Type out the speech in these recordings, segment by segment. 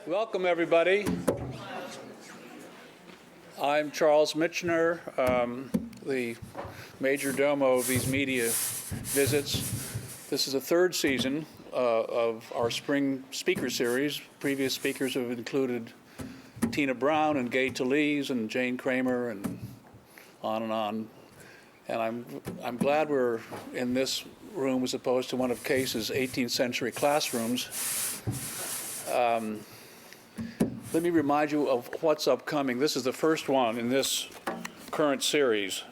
Welcome, everybody. I'm Charles Michener, the major domo of these media visits. This is the third season of our spring speaker series. Previous speakers have included Tina Brown and Gay Talese and Jane Kramer and on and on. And I'm glad we're in this room as opposed to one of Case's 18th century classrooms. Let me remind you of what's upcoming. This is the first one in this current series.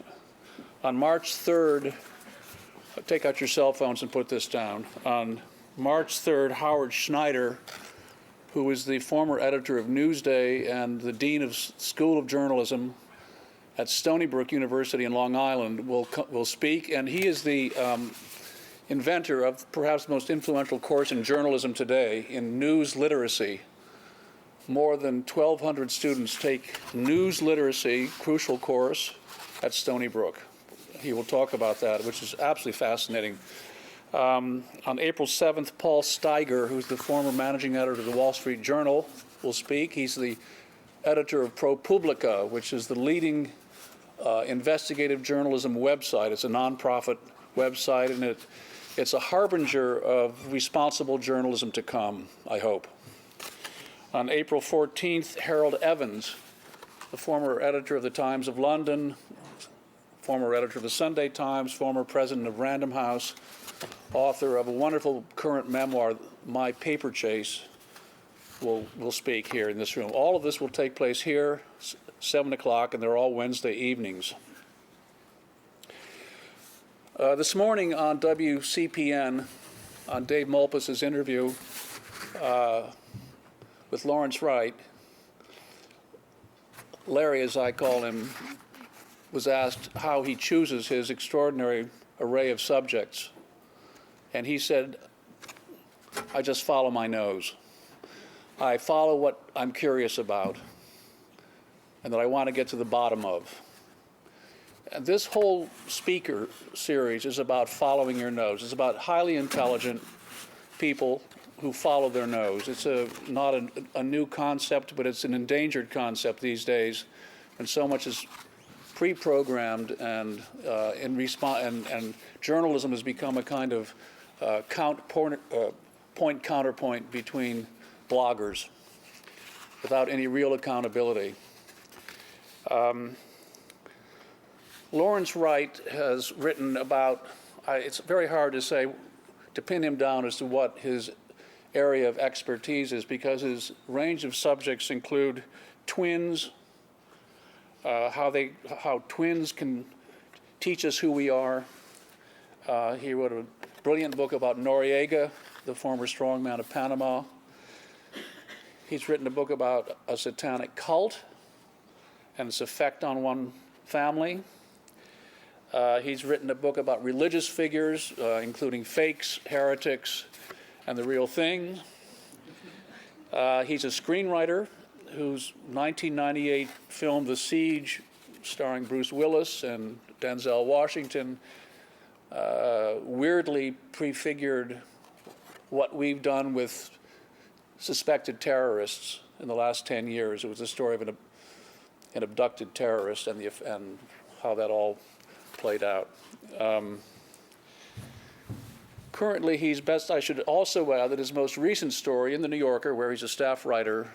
On March 3rd, take out your cell phones and put this down. On March 3rd, Howard Schneider, who is the former editor of Newsday and the dean of School of Journalism at Stony Brook University in Long Island, will speak, and he is the inventor of perhaps the most influential course in journalism today in news literacy. More than 1,200 students take news literacy, crucial course, at Stony Brook. He will talk about that, which is absolutely fascinating. On April 7th, Paul Steiger, who's the former managing editor of the Wall Street Journal, will speak. He's the editor of ProPublica, which is the leading investigative journalism website. It's a nonprofit website, and it's a harbinger of responsible journalism to come, I hope. On April 14th, Harold Evans, the former editor of the Times of London, former editor of the Sunday Times, former president of Random House, author of a wonderful current memoir, My Paper Chase, will speak here in this room. All of this will take place here, 7 o'clock, and they're all Wednesday evenings. This morning on WCPN, on Dave Malpass's interview with Lawrence Wright, Larry, as I call him, was asked how he chooses his extraordinary array of subjects. And he said, I just follow my nose. I follow what I'm curious about and that I want to get to the bottom of. And this whole speaker series is about following your nose. It's about highly intelligent people who follow their nose. It's not a new concept, but it's an endangered concept these days, and so much is pre-programmed and and journalism has become a kind of point counterpoint between bloggers without any real accountability. Lawrence Wright has written about, it's very hard to pin him down as to what his area of expertise is, because his range of subjects include twins, how twins can teach us who we are. He wrote a brilliant book about Noriega, the former strongman of Panama. He's written a book about a satanic cult and its effect on one family. He's written a book about religious figures, including fakes, heretics, and the real thing. He's a screenwriter whose 1998 film The Siege, starring Bruce Willis and Denzel Washington, weirdly prefigured what we've done with suspected terrorists in the last 10 years. It was the story of an abducted terrorist and how that all played out. Currently, I should also add that his most recent story in The New Yorker, where he's a staff writer,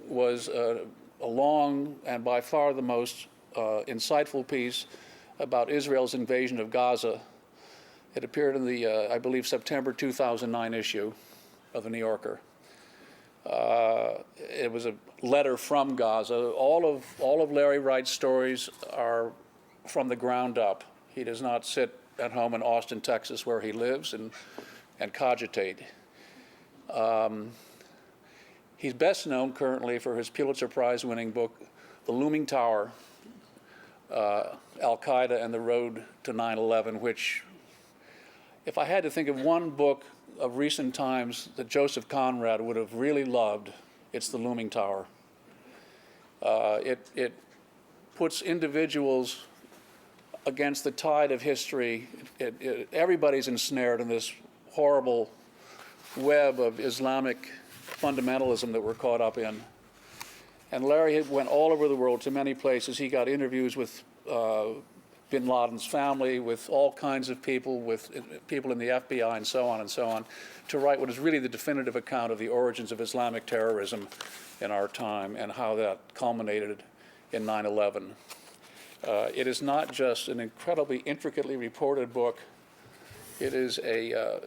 was a long and by far the most insightful piece about Israel's invasion of Gaza. It appeared in the, I believe, September 2009 issue of The New Yorker. It was a letter from Gaza. All of Larry Wright's stories are from the ground up. He does not sit at home in Austin, Texas, where he lives, and cogitate. He's best known currently for his Pulitzer Prize winning book, The Looming Tower, Al-Qaeda and the Road to 9/11, which, if I had to think of one book of recent times that Joseph Conrad would have really loved, it's The Looming Tower. It puts individuals against the tide of history. Everybody's ensnared in this horrible web of Islamic fundamentalism that we're caught up in. And Larry went all over the world to many places. He got interviews with bin Laden's family, with all kinds of people, with people in the FBI and so on, to write what is really the definitive account of the origins of Islamic terrorism in our time and how that culminated in 9/11. It is not just an incredibly intricately reported book. It is a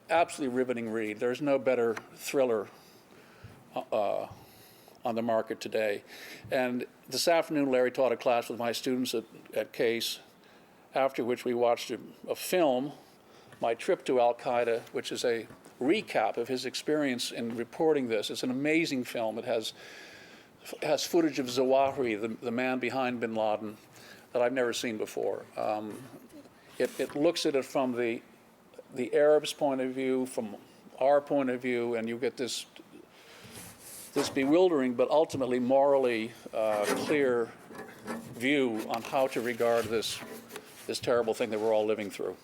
absolutely riveting read. There's no better thriller on the market today. And this afternoon, Larry taught a class with my students at Case, after which we watched a film, My Trip to Al-Qaeda, which is a recap of his experience in reporting this. It's an amazing film. It has footage of Zawahiri, the man behind bin Laden, that I've never seen before. It looks at it from the Arabs' point of view, from our point of view, and you get this bewildering but ultimately morally clear view on how to regard this terrible thing that we're all living through.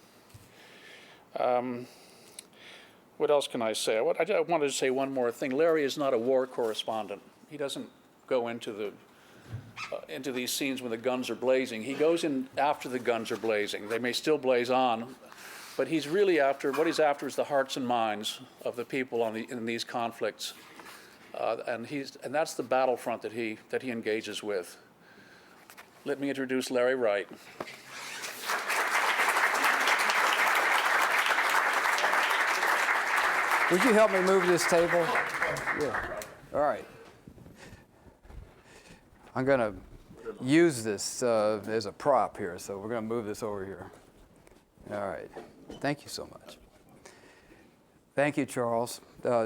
What else can I say? I wanted to say one more thing. Larry is not a war correspondent. He doesn't go into these scenes when the guns are blazing. He goes in after the guns are blazing. They may still blaze on, but he's really after, what he's after is the hearts and minds of the people in these conflicts. And that's the battlefront that he engages with. Let me introduce Larry Wright. Would you help me move this table? Yeah. All right. I'm going to use this as a prop here, so we're going to move this over here. All right. Thank you so much. Thank you, Charles.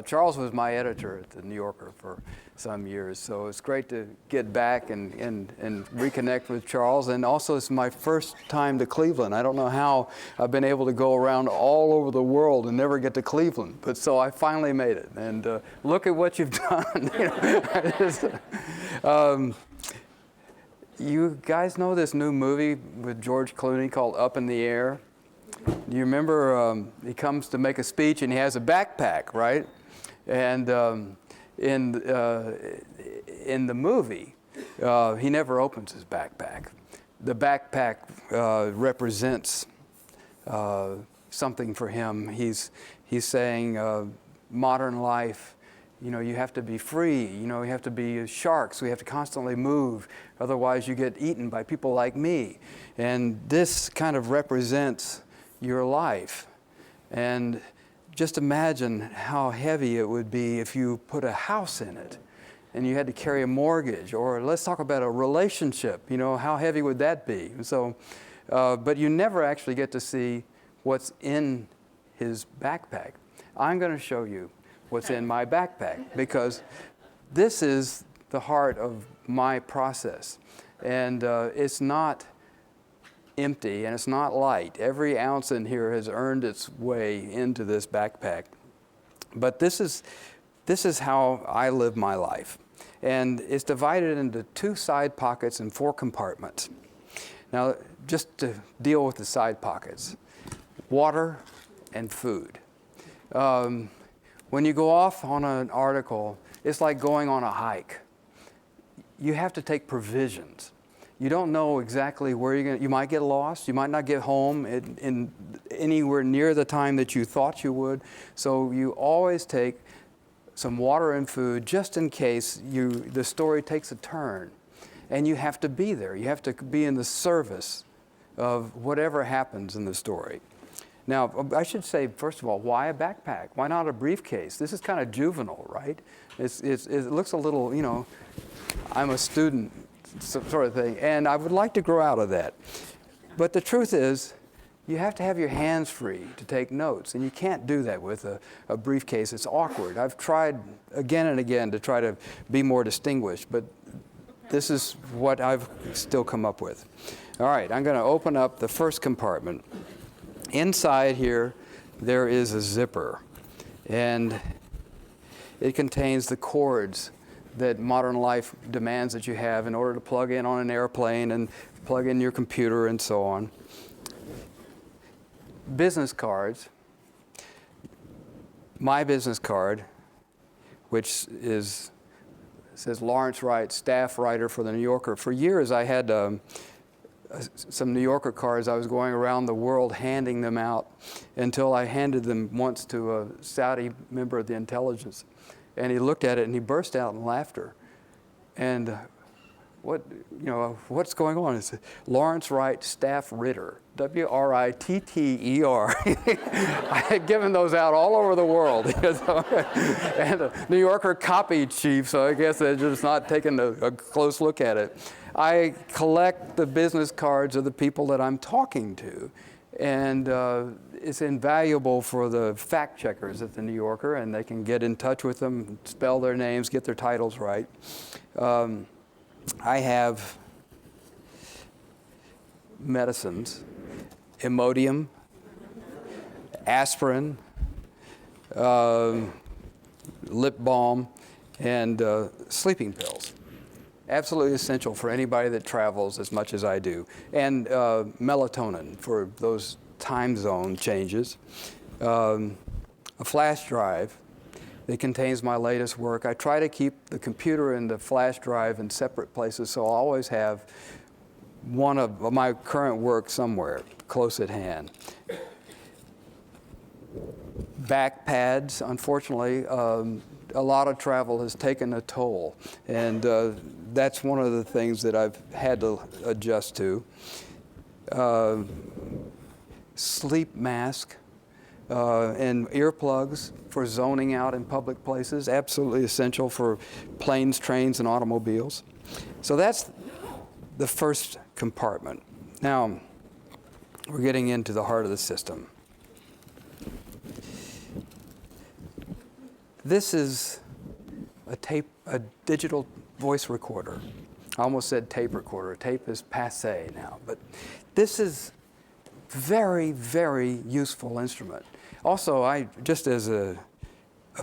Charles was my editor at the New Yorker for some years, so it's great to get back and reconnect with Charles. And also, it's my first time to Cleveland. I don't know how I've been able to go around all over the world and never get to Cleveland, but so I finally made it. And look at what you've done. You guys know this new movie with George Clooney called Up in the Air? Do you remember he comes to make a speech and he has a backpack, right? And in the movie, he never opens his backpack. The backpack represents something for him. He's saying modern life, you have to be free. You have to be sharks. We have to constantly move. Otherwise, you get eaten by people like me. And this kind of represents your life. And just imagine how heavy it would be if you put a house in it and you had to carry a mortgage. Or let's talk about a relationship. How heavy would that be? So, but you never actually get to see what's in his backpack. I'm going to show you what's in my backpack, because this is the heart of my process. And it's not empty and it's not light. Every ounce in here has earned its way into this backpack. But this is how I live my life. And it's divided into 2 side pockets and 4 compartments. Now, just to deal with the side pockets, water and food. When you go off on an article, it's like going on a hike. You have to take provisions. You don't know exactly where you might get lost. You might not get home in anywhere near the time that you thought you would. So you always take some water and food just in case the story takes a turn. And you have to be there. You have to be in the service of whatever happens in the story. Now, I should say, first of all, why a backpack? Why not a briefcase? This is kind of juvenile, right? It looks a little, I'm a student sort of thing, and I would like to grow out of that. But the truth is, you have to have your hands free to take notes, and you can't do that with a briefcase. It's awkward. I've tried again and again to try to be more distinguished, but this is what I've still come up with. All right, I'm going to open up the first compartment. Inside here, there is a zipper, and it contains the cords that modern life demands that you have in order to plug in on an airplane and plug in your computer and so on. Business cards. My business card which says Lawrence Wright, staff writer for the New Yorker. For years, I had some New Yorker cards. I was going around the world handing them out until I handed them once to a Saudi member of the intelligence. And he looked at it and he burst out in laughter. And what's going on? It's Lawrence Wright, staff writer, W-R-I-T-T-E-R. I had given those out all over the world. And a New Yorker copy chief, so I guess they're just not taking a close look at it. I collect the business cards of the people that I'm talking to. And it's invaluable for the fact checkers at the New Yorker, and they can get in touch with them, spell their names, get their titles right. I have medicines, Imodium, aspirin, lip balm, and sleeping pills. Absolutely essential for anybody that travels as much as I do. And melatonin for those time zone changes. A flash drive that contains my latest work. I try to keep the computer and the flash drive in separate places, so I'll always have one of my current work somewhere close at hand. Back pads, unfortunately, a lot of travel has taken a toll, and that's one of the things that I've had to adjust to. Sleep mask and earplugs for zoning out in public places, absolutely essential for planes, trains, and automobiles. So that's the first compartment. Now, we're getting into the heart of the system. This is a digital voice recorder. I almost said tape recorder. Tape is passé now, but this is very, very useful instrument. Also, just as a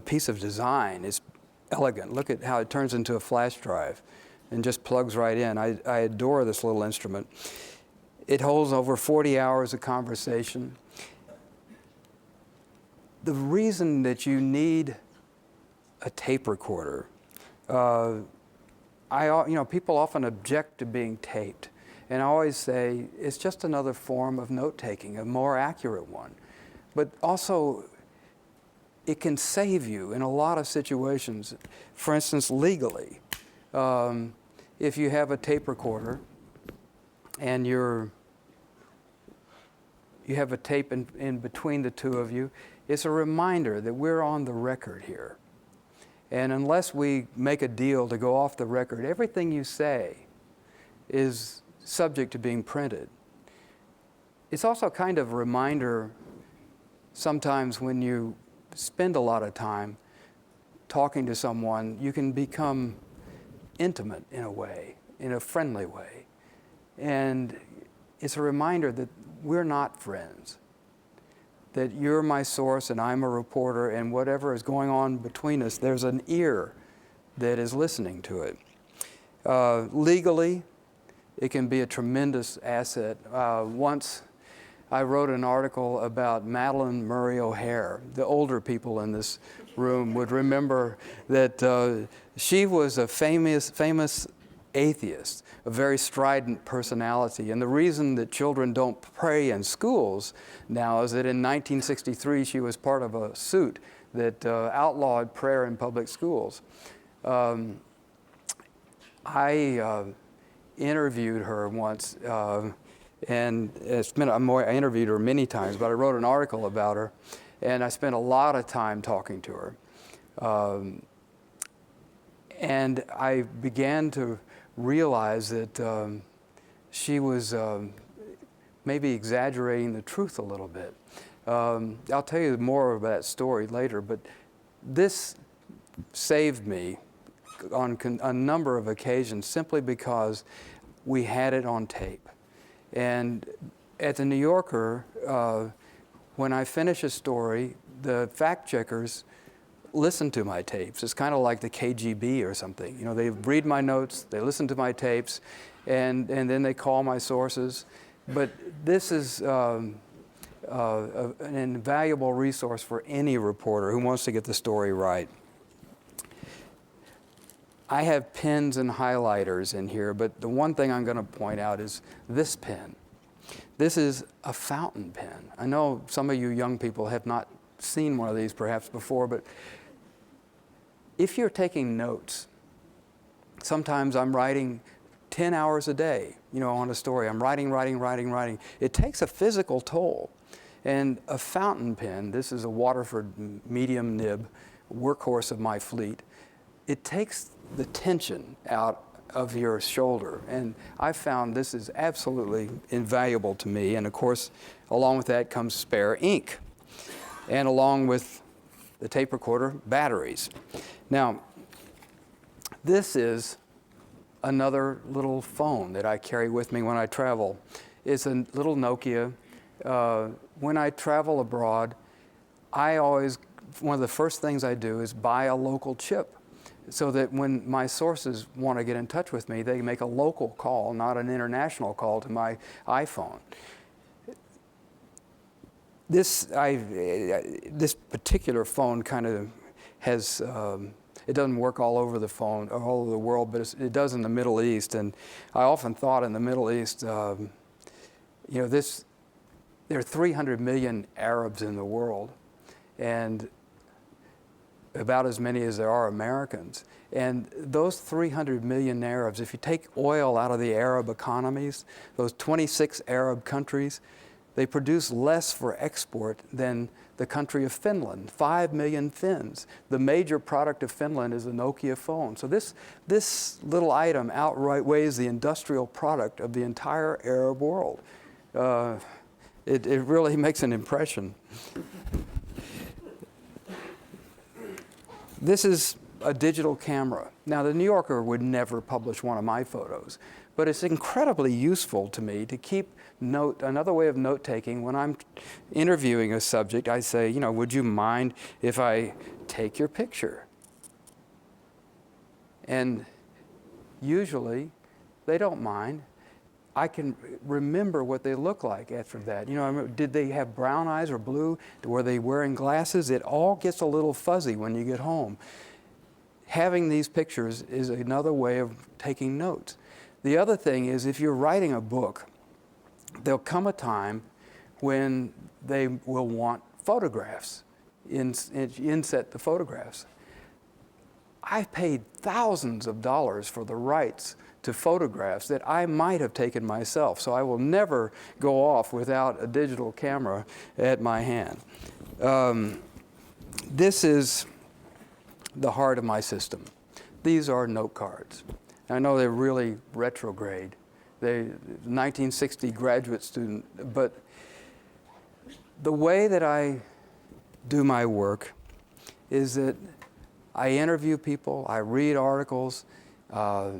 piece of design, it's elegant. Look at how it turns into a flash drive and just plugs right in. I adore this little instrument. It holds over 40 hours of conversation. The reason that you need a tape recorder, people often object to being taped. And I always say, it's just another form of note-taking, a more accurate one. But also, it can save you in a lot of situations. For instance, legally, if you have a tape recorder and you have a tape in between the two of you, it's a reminder that we're on the record here. And unless we make a deal to go off the record, everything you say is subject to being printed. It's also kind of a reminder sometimes when you spend a lot of time talking to someone, you can become intimate in a way, in a friendly way. And it's a reminder that we're not friends, that you're my source and I'm a reporter, and whatever is going on between us, there's an ear that is listening to it. Legally, it can be a tremendous asset. Once I wrote an article about Madeleine Murray O'Hair. The older people in this room would remember that she was a famous atheist, a very strident personality. And the reason that children don't pray in schools now is that in 1963 she was part of a suit that outlawed prayer in public schools. I interviewed her once, and I interviewed her many times, but I wrote an article about her, and I spent a lot of time talking to her. And I began to realize that she was maybe exaggerating the truth a little bit. I'll tell you more of that story later, but this saved me on a number of occasions simply because we had it on tape. And at the New Yorker, when I finish a story, the fact checkers listen to my tapes. It's kind of like the KGB or something. You know, they read my notes, they listen to my tapes, and then they call my sources. But this is an invaluable resource for any reporter who wants to get the story right. I have pens and highlighters in here, but the one thing I'm going to point out is this pen. This is a fountain pen. I know some of you young people have not seen one of these perhaps before, but if you're taking notes, sometimes I'm writing 10 hours a day, on a story. I'm writing. It takes a physical toll. And a fountain pen, this is a Waterford medium nib, workhorse of my fleet, it takes the tension out of your shoulder. And I found this is absolutely invaluable to me. And of course, along with that comes spare ink. And along with the tape recorder, batteries. Now, this is another little phone that I carry with me when I travel. It's a little Nokia. When I travel abroad, one of the first things I do is buy a local chip so that when my sources want to get in touch with me, they make a local call, not an international call to my iPhone. This particular phone kind of has, it doesn't work all over the phone, all over the world, but it does in the Middle East. And I often thought in the Middle East, there are 300 million Arabs in the world, and about as many as there are Americans. And those 300 million Arabs, if you take oil out of the Arab economies, those 26 Arab countries, they produce less for export than the country of Finland, 5 million Finns. The major product of Finland is a Nokia phone. So this little item outweighs the industrial product of the entire Arab world. It really makes an impression. This is a digital camera. Now, the New Yorker would never publish one of my photos, but it's incredibly useful to me to keep another way of note-taking. When I'm interviewing a subject, I say, would you mind if I take your picture? And usually, they don't mind. I can remember what they look like after that. Did they have brown eyes or blue? Were they wearing glasses? It all gets a little fuzzy when you get home. Having these pictures is another way of taking notes. The other thing is, if you're writing a book, there'll come a time when they will want photographs, inset the photographs. I've paid thousands of dollars for the rights to photographs that I might have taken myself, so I will never go off without a digital camera at my hand. This is the heart of my system. These are note cards. I know they're really retrograde. They're 1960 graduate student, but the way that I do my work is that I interview people, I read articles, I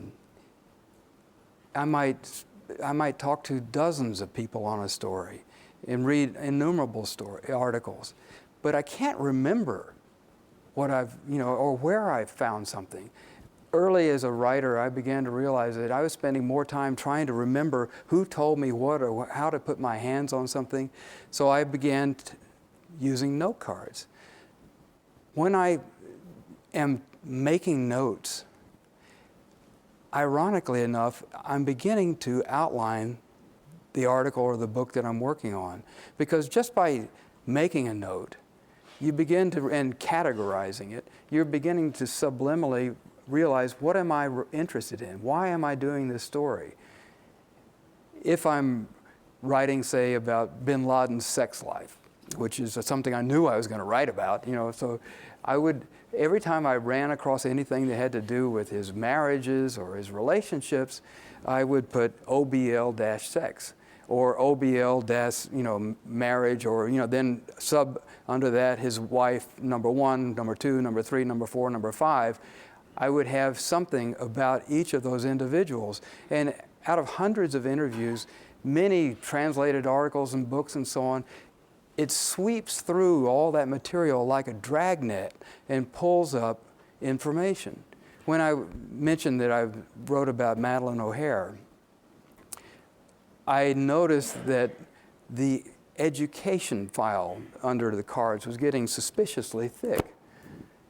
might talk to dozens of people on a story and read innumerable articles, but I can't remember what or where I've found something. Early as a writer, I began to realize that I was spending more time trying to remember who told me what or how to put my hands on something, so I began using note cards. When I am making notes, ironically enough, I'm beginning to outline the article or the book that I'm working on. Because just by making a note, you begin to, and categorizing it, you're beginning to subliminally realize, what am I interested in? Why am I doing this story? If I'm writing, say, about bin Laden's sex life, which is something I knew I was going to write about, so I would, every time I ran across anything that had to do with his marriages or his relationships, I would put OBL-sex or OBL-marriage, or then sub under that his wife, number 1, number 2, number 3, number 4, number 5. I would have something about each of those individuals. And out of hundreds of interviews, many translated articles and books and so on, it sweeps through all that material like a dragnet and pulls up information. When I mentioned that I wrote about Madeleine O'Hare, I noticed that the education file under the cards was getting suspiciously thick.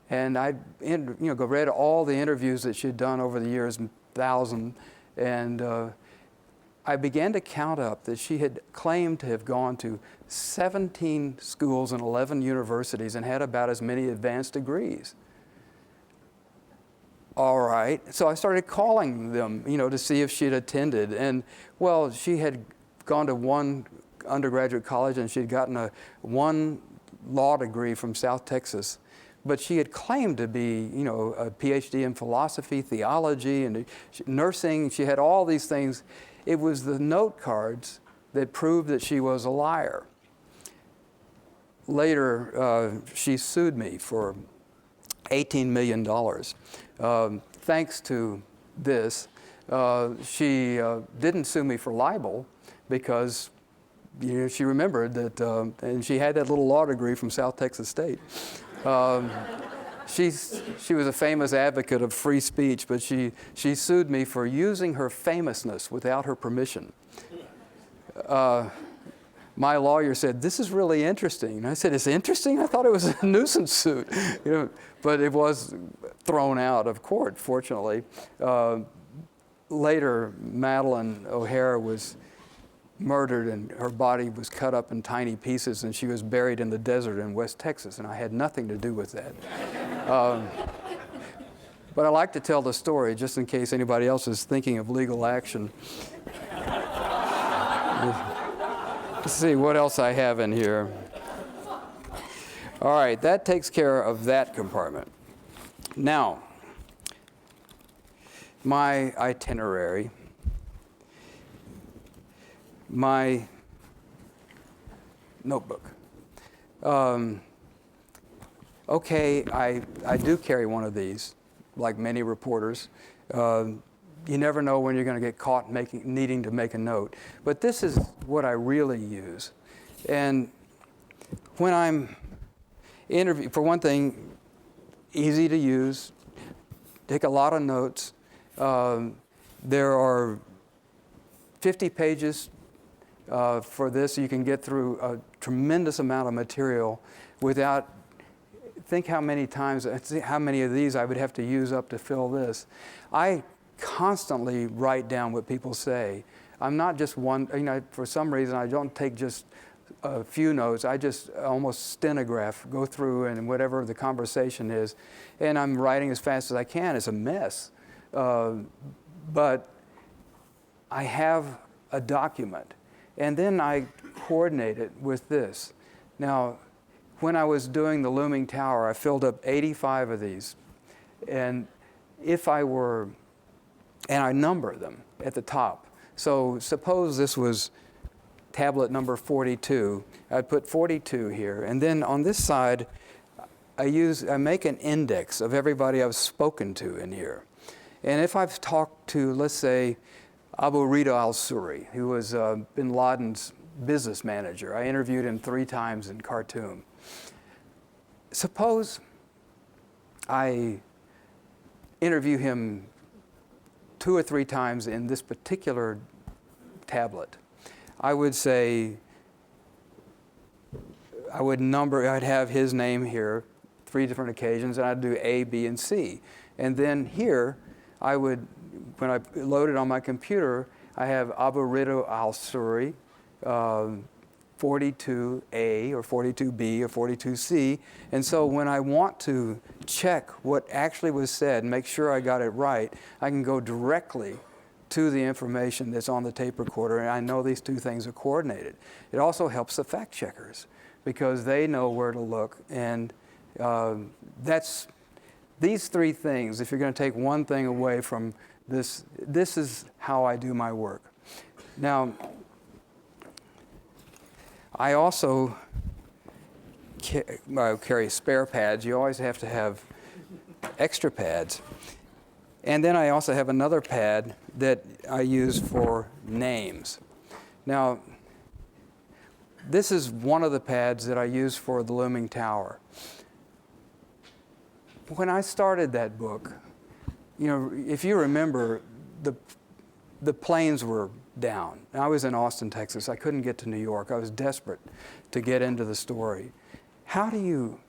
And I read all the interviews that she'd done over the years, 1,000, and I began to count up that she had claimed to have gone to 17 schools and 11 universities and had about as many advanced degrees. All right, so I started calling them, to see if she'd attended. And, well, she had gone to one undergraduate college and she'd gotten one law degree from South Texas. But she had claimed to be, a PhD in philosophy, theology, and nursing. She had all these things. It was the note cards that proved that she was a liar. Later, she sued me for $18 million. Thanks to this, she didn't sue me for libel because she remembered that, and she had that little law degree from South Texas State. She was a famous advocate of free speech, but she sued me for using her famousness without her permission. My lawyer said, "This is really interesting." And I said, "It's interesting? I thought it was a nuisance suit." But it was thrown out of court, fortunately. Later, Madeline O'Hara was murdered and her body was cut up in tiny pieces and she was buried in the desert in West Texas, and I had nothing to do with that. But I like to tell the story just in case anybody else is thinking of legal action. Let's see what else I have in here. All right, that takes care of that compartment. Now, my itinerary. My notebook. Okay, I do carry one of these, like many reporters. You never know when you're going to get caught needing to make a note. But this is what I really use. And when I'm interviewing, for one thing, easy to use, take a lot of notes. There are 50 pages for this. You can get through a tremendous amount of material without, think how many times, how many of these I would have to use up to fill this. I constantly write down what people say. I'm not just one, for some reason I don't take just a few notes. I just almost stenograph, go through and whatever the conversation is, and I'm writing as fast as I can. It's a mess. But I have a document, and then I coordinate it with this. Now, when I was doing the Looming Tower, I filled up 85 of these, and and I number them at the top. So suppose this was tablet number 42. I'd put 42 here, and then on this side, I make an index of everybody I've spoken to in here. And if I've talked to, let's say, Abu Rida al-Suri, who was bin Laden's business manager. I interviewed him 3 times in Khartoum. Suppose I interview him 2 or 3 times in this particular tablet. I would say, I'd have his name here 3 different occasions, and I'd do A, B, and C. And then here, when I load it on my computer, I have Abu Rida al-Suri, 42A or 42B or 42C. And so when I want to check what actually was said and make sure I got it right, I can go directly to the information that's on the tape recorder, and I know these 2 things are coordinated. It also helps the fact checkers because they know where to look. And that's these 3 things. If you're going to take one thing away from this, this is how I do my work. Now, I also carry spare pads. You always have to have extra pads. And then I also have another pad that I use for names. Now, this is one of the pads that I use for the Looming Tower. When I started that book, if you remember, the planes were down. I was in Austin, Texas. I couldn't get to New York. I was desperate to get into the story. How do you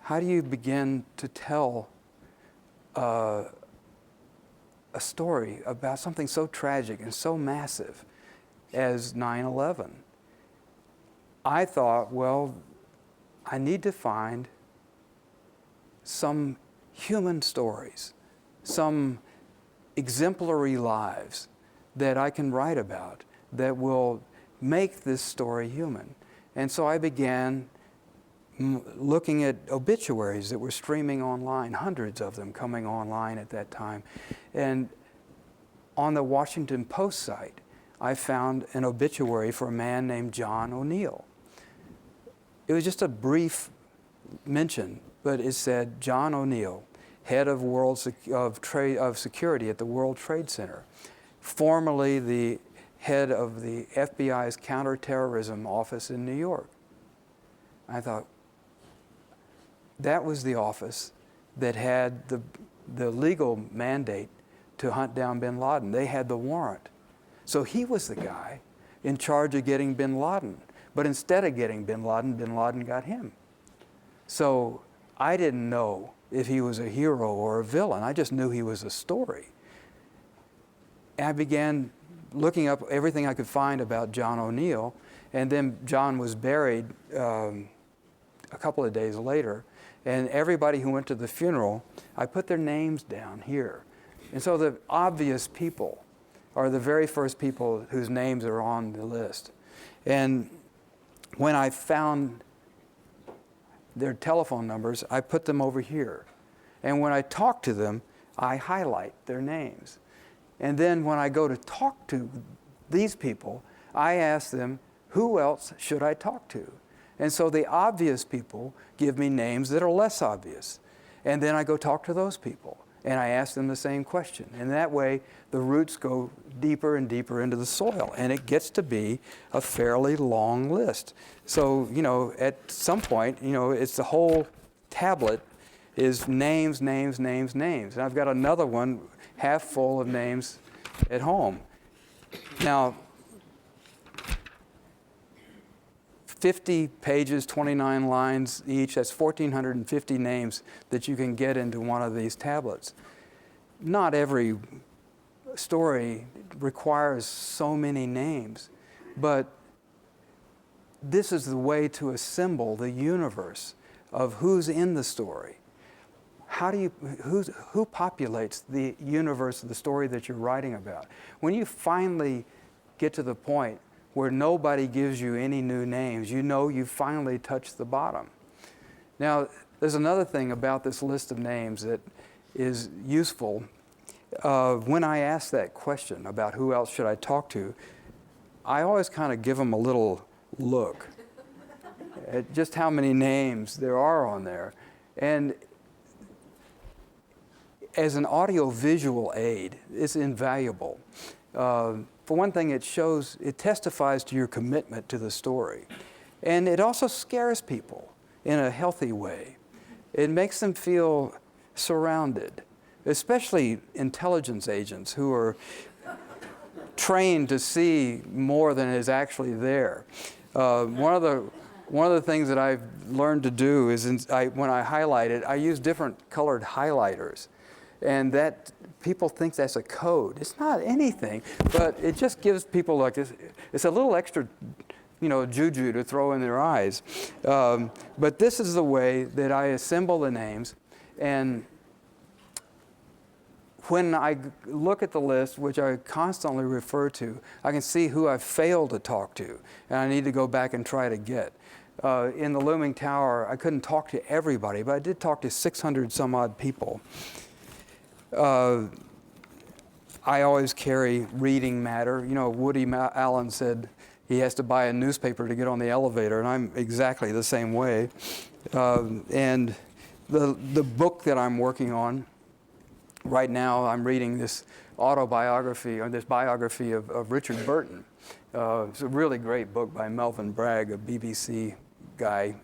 how do you begin to tell a story about something so tragic and so massive as 9/11? I thought, well, I need to find some human stories, some exemplary lives that I can write about that will make this story human. And so I began looking at obituaries that were streaming online, hundreds of them coming online at that time. And on the Washington Post site, I found an obituary for a man named John O'Neill. It was just a brief mention, but it said, John O'Neill, head of security at the World Trade Center, formerly the head of the FBI's counterterrorism office in New York. I thought, that was the office that had the legal mandate to hunt down bin Laden. They had the warrant. So he was the guy in charge of getting bin Laden. But instead of getting bin Laden got him. So I didn't know if he was a hero or a villain. I just knew he was a story. And I began looking up everything I could find about John O'Neill. And then John was buried a couple of days later. And everybody who went to the funeral, I put their names down here. And so the obvious people are the very first people whose names are on the list. And when I found their telephone numbers, I put them over here. And when I talk to them, I highlight their names. And then when I go to talk to these people, I ask them, who else should I talk to? And so the obvious people give me names that are less obvious. And then I go talk to those people. And I ask them the same question. And that way, the roots go deeper and deeper into the soil. And it gets to be a fairly long list. So, at some point, it's the whole tablet is names, names, names, names. And I've got another one half full of names at home. Now, 50 pages, 29 lines each, that's 1,450 names that you can get into one of these tablets. Not every story requires so many names, but this is the way to assemble the universe of who's in the story. Who populates the universe of the story that you're writing about? When you finally get to the point where nobody gives you any new names, you finally touched the bottom. Now, there's another thing about this list of names that is useful. When I ask that question about who else should I talk to, I always kind of give them a little look at just how many names there are on there. And as an audio-visual aid, it's invaluable. For one thing, it testifies to your commitment to the story. And it also scares people in a healthy way. It makes them feel surrounded, especially intelligence agents who are trained to see more than is actually there. One of the things that I've learned to do is when I highlight it, I use different colored highlighters. And that people think that's a code. It's not anything, but it just gives people like this. It's a little extra, juju to throw in their eyes. But this is the way that I assemble the names. And when I look at the list, which I constantly refer to, I can see who I've failed to talk to, and I need to go back and try to get. In the Looming Tower, I couldn't talk to everybody, but I did talk to 600 some odd people. I always carry reading matter. Woody Allen said he has to buy a newspaper to get on the elevator, and I'm exactly the same way. And the book that I'm working on right now, I'm reading this autobiography, or this biography of Richard Burton. It's a really great book by Melvin Bragg, a BBC guy.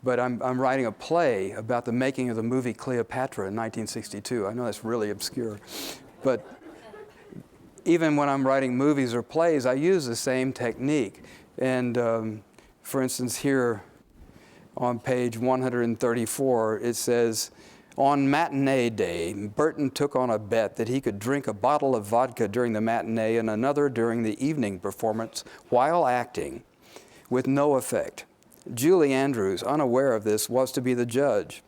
But I'm writing a play about the making of the movie Cleopatra in 1962. I know that's really obscure. But even when I'm writing movies or plays, I use the same technique. And for instance, here, on page 134, it says, on matinee day, Burton took on a bet that he could drink a bottle of vodka during the matinee and another during the evening performance while acting, with no effect. Julie Andrews, unaware of this, was to be the judge.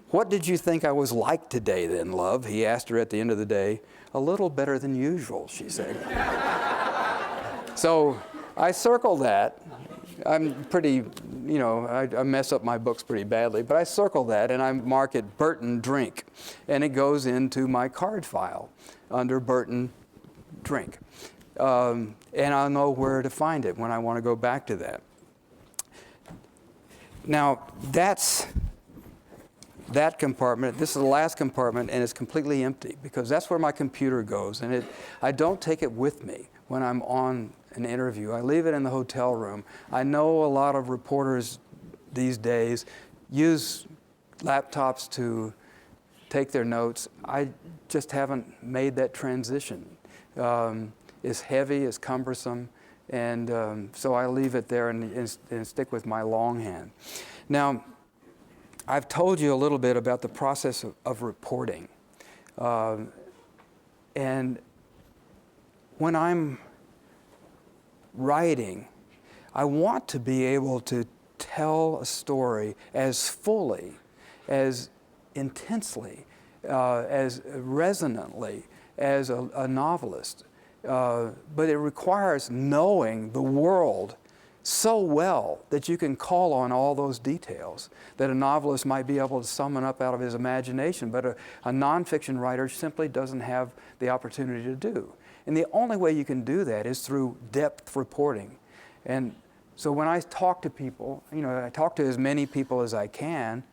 What did you think I was like today then, love? He asked her at the end of the day. A little better than usual, she said. So I circle that. I'm pretty, I mess up my books pretty badly, but I circle that and I mark it Burton Drink. And it goes into my card file under Burton Drink. And I'll know where to find it when I want to go back to that. Now, that's that compartment. This is the last compartment, and it's completely empty because that's where my computer goes. And I don't take it with me when I'm on an interview. I leave it in the hotel room. I know a lot of reporters these days use laptops to take their notes. I just haven't made that transition. It's heavy, it's cumbersome, and so I leave it there and stick with my longhand. Now, I've told you a little bit about the process of reporting. And when I'm writing, I want to be able to tell a story as fully, as intensely, as resonantly as a novelist. But it requires knowing the world so well that you can call on all those details that a novelist might be able to summon up out of his imagination, but a nonfiction writer simply doesn't have the opportunity to do. And the only way you can do that is through depth reporting. And so when I talk to people, I talk to as many people as I can,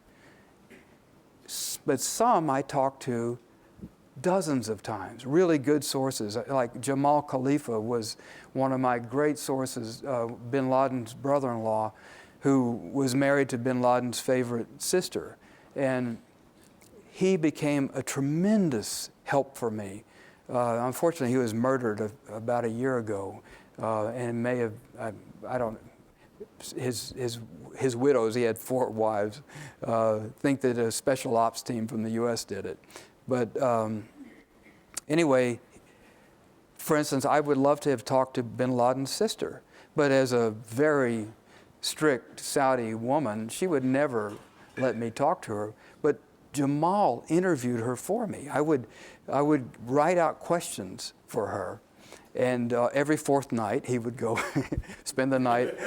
but some I talk to dozens of times, really good sources. Like Jamal Khalifa was one of my great sources, bin Laden's brother-in-law, who was married to bin Laden's favorite sister. And he became a tremendous help for me. Unfortunately, he was murdered about a year ago, and may have, I don't, his widows, he had 4 wives, think that a special ops team from the US did it. But anyway, for instance, I would love to have talked to bin Laden's sister, but as a very strict Saudi woman, she would never let me talk to her. But Jamal interviewed her for me. I would write out questions for her, and every 4th night he would go spend the night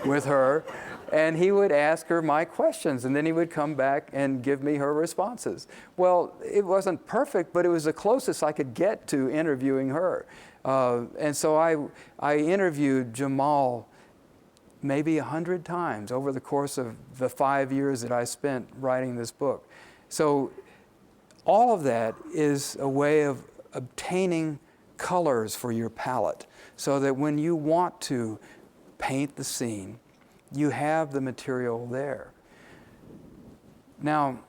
with her, and he would ask her my questions, and then he would come back and give me her responses. Well, it wasn't perfect, but it was the closest I could get to interviewing her. And so I interviewed Jamal maybe 100 times over the course of the 5 years that I spent writing this book. So all of that is a way of obtaining colors for your palette so that when you want to paint the scene, you have the material there. Now,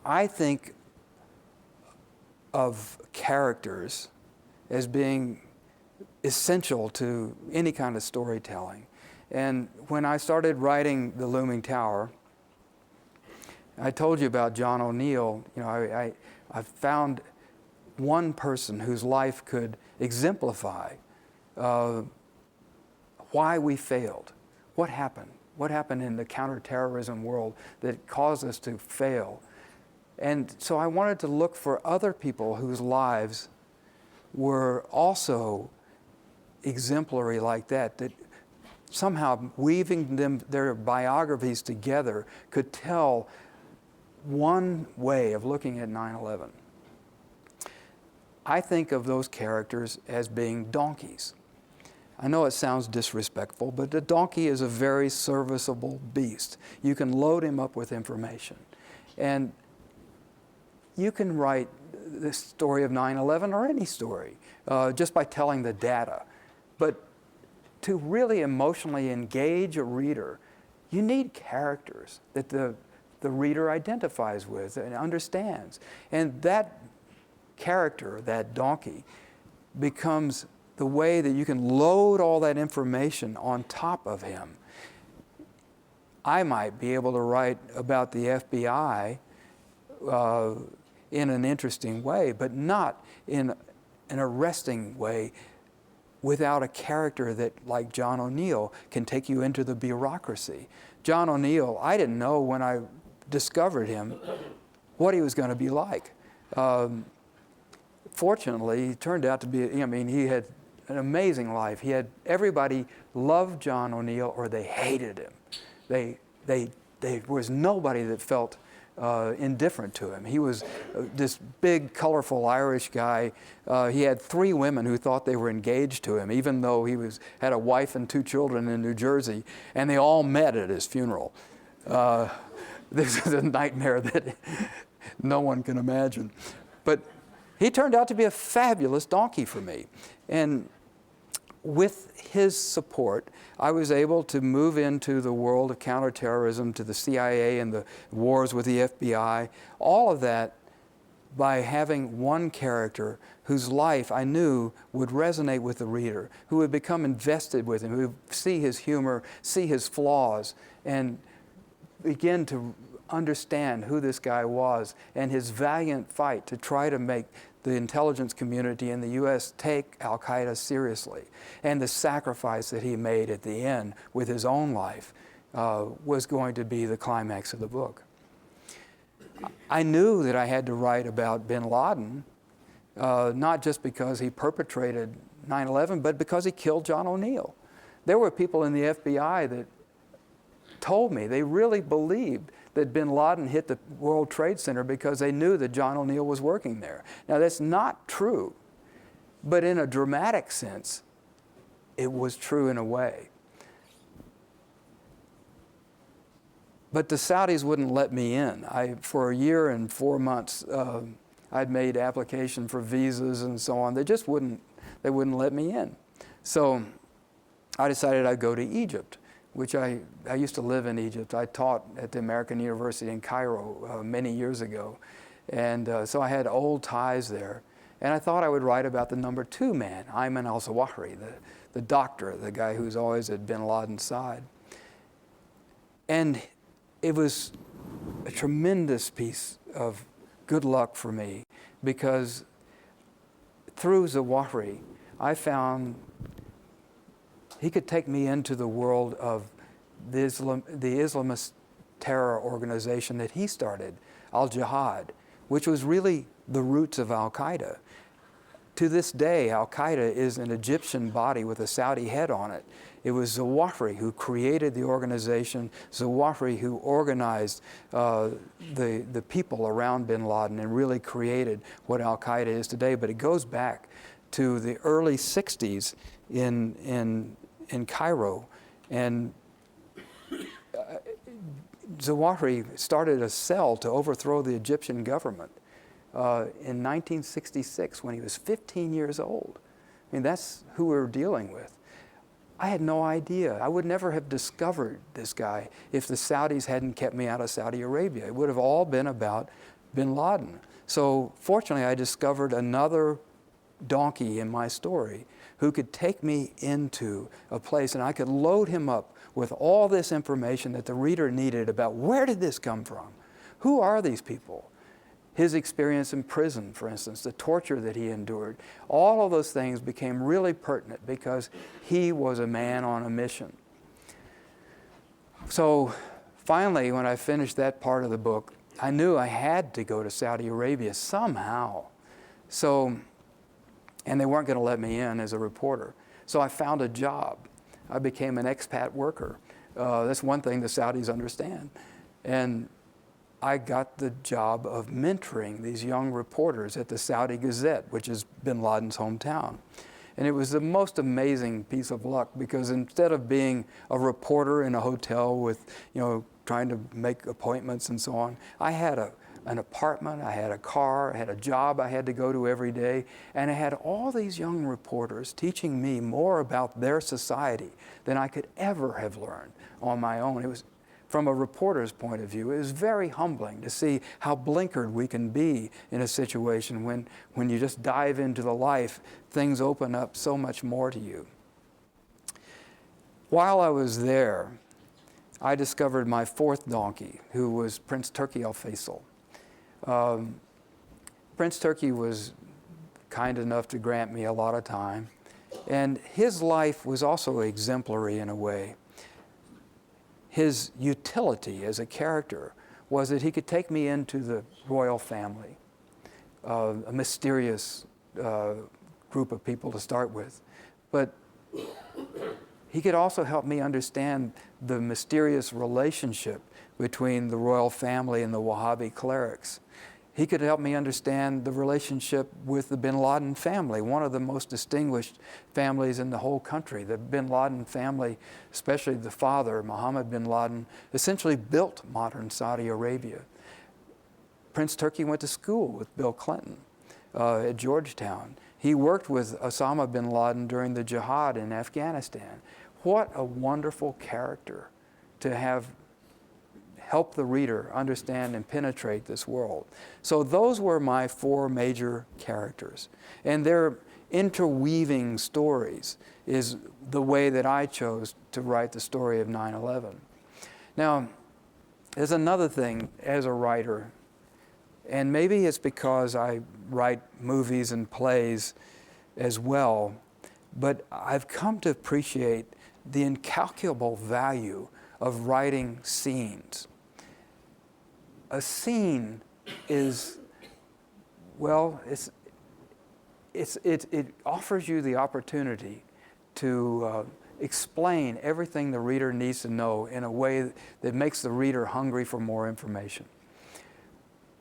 I think of characters as being essential to any kind of storytelling. And when I started writing The Looming Tower, I told you about John O'Neill. I found one person whose life could exemplify why we failed. What happened? What happened in the counterterrorism world that caused us to fail? And so I wanted to look for other people whose lives were also exemplary like that, that somehow weaving their biographies together could tell one way of looking at 9/11. I think of those characters as being donkeys. I know it sounds disrespectful, but a donkey is a very serviceable beast. You can load him up with information. And you can write the story of 9/11 or any story just by telling the data. But to really emotionally engage a reader, you need characters that the reader identifies with and understands. And that character, that donkey, becomes the way that you can load all that information on top of him. I might be able to write about the FBI in an interesting way, but not in an arresting way, without a character that, like John O'Neill, can take you into the bureaucracy. John O'Neill, I didn't know when I discovered him what he was going to be like. Fortunately, he turned out to be, I mean, he had an amazing life. He had, everybody loved John O'Neill or they hated him. There was nobody that felt indifferent to him. He was this big, colorful Irish guy. He had 3 women who thought they were engaged to him, even though he had a wife and 2 children in New Jersey, and they all met at his funeral. This is a nightmare that no one can imagine. But he turned out to be a fabulous donkey for me. And with his support, I was able to move into the world of counterterrorism, to the CIA and the wars with the FBI, all of that by having one character whose life I knew would resonate with the reader, who would become invested with him, who would see his humor, see his flaws, and begin to understand who this guy was and his valiant fight to try to make the intelligence community in the U.S. take Al-Qaeda seriously, and the sacrifice that he made at the end with his own life was going to be the climax of the book. I knew that I had to write about bin Laden, not just because he perpetrated 9/11, but because he killed John O'Neill. There were people in the FBI that told me they really believed that bin Laden hit the World Trade Center because they knew that John O'Neill was working there. Now, that's not true, but in a dramatic sense, it was true in a way. But the Saudis wouldn't let me in. For a year and 4 months, I'd made application for visas and so on. They just wouldn't let me in. So I decided I'd go to Egypt, which I used to live in Egypt. I taught at the American University in Cairo many years ago. And so I had old ties there. And I thought I would write about the number 2 man, Ayman al-Zawahiri, the doctor, the guy who's always at bin Laden's side. And it was a tremendous piece of good luck for me, because through Zawahiri, I found he could take me into the world of the Islamist terror organization that he started, Al-Jihad, which was really the roots of Al-Qaeda. To this day, Al-Qaeda is an Egyptian body with a Saudi head on it. It was Zawahiri who created the organization, Zawahiri who organized the people around bin Laden and really created what Al-Qaeda is today. But it goes back to the early 60s in Cairo. And Zawahiri started a cell to overthrow the Egyptian government in 1966 when he was 15 years old. I mean, that's who we were dealing with. I had no idea. I would never have discovered this guy if the Saudis hadn't kept me out of Saudi Arabia. It would have all been about bin Laden. So fortunately, I discovered another donkey in my story who could take me into a place, and I could load him up with all this information that the reader needed about where did this come from? Who are these people? His experience in prison, for instance, the torture that he endured, all of those things became really pertinent because he was a man on a mission. So finally, when I finished that part of the book, I knew I had to go to Saudi Arabia somehow. So, and they weren't going to let me in as a reporter. So I found a job. I became an expat worker. That's one thing the Saudis understand. And I got the job of mentoring these young reporters at the Saudi Gazette, which is bin Laden's hometown. And it was the most amazing piece of luck, because instead of being a reporter in a hotel with, trying to make appointments and so on, I had an apartment, I had a car, I had a job I had to go to every day, and I had all these young reporters teaching me more about their society than I could ever have learned on my own. It was, from a reporter's point of view, it was very humbling to see how blinkered we can be in a situation when you just dive into the life, things open up so much more to you. While I was there, I discovered my fourth donkey, who was Prince Turki alFaisal. Prince Turki was kind enough to grant me a lot of time, and his life was also exemplary in a way. His utility as a character was that he could take me into the royal family, a mysterious group of people to start with, but he could also help me understand the mysterious relationship between the royal family and the Wahhabi clerics. He could help me understand the relationship with the bin Laden family, one of the most distinguished families in the whole country. The bin Laden family, especially the father, Mohammed bin Laden, essentially built modern Saudi Arabia. Prince Turki went to school with Bill Clinton at Georgetown. He worked with Osama bin Laden during the jihad in Afghanistan. What a wonderful character to have help the reader understand and penetrate this world. So those were my four major characters. And their interweaving stories is the way that I chose to write the story of 9/11. Now, there's another thing as a writer, and maybe it's because I write movies and plays as well, but I've come to appreciate the incalculable value of writing scenes. A scene is, well, it offers you the opportunity to explain everything the reader needs to know in a way that makes the reader hungry for more information.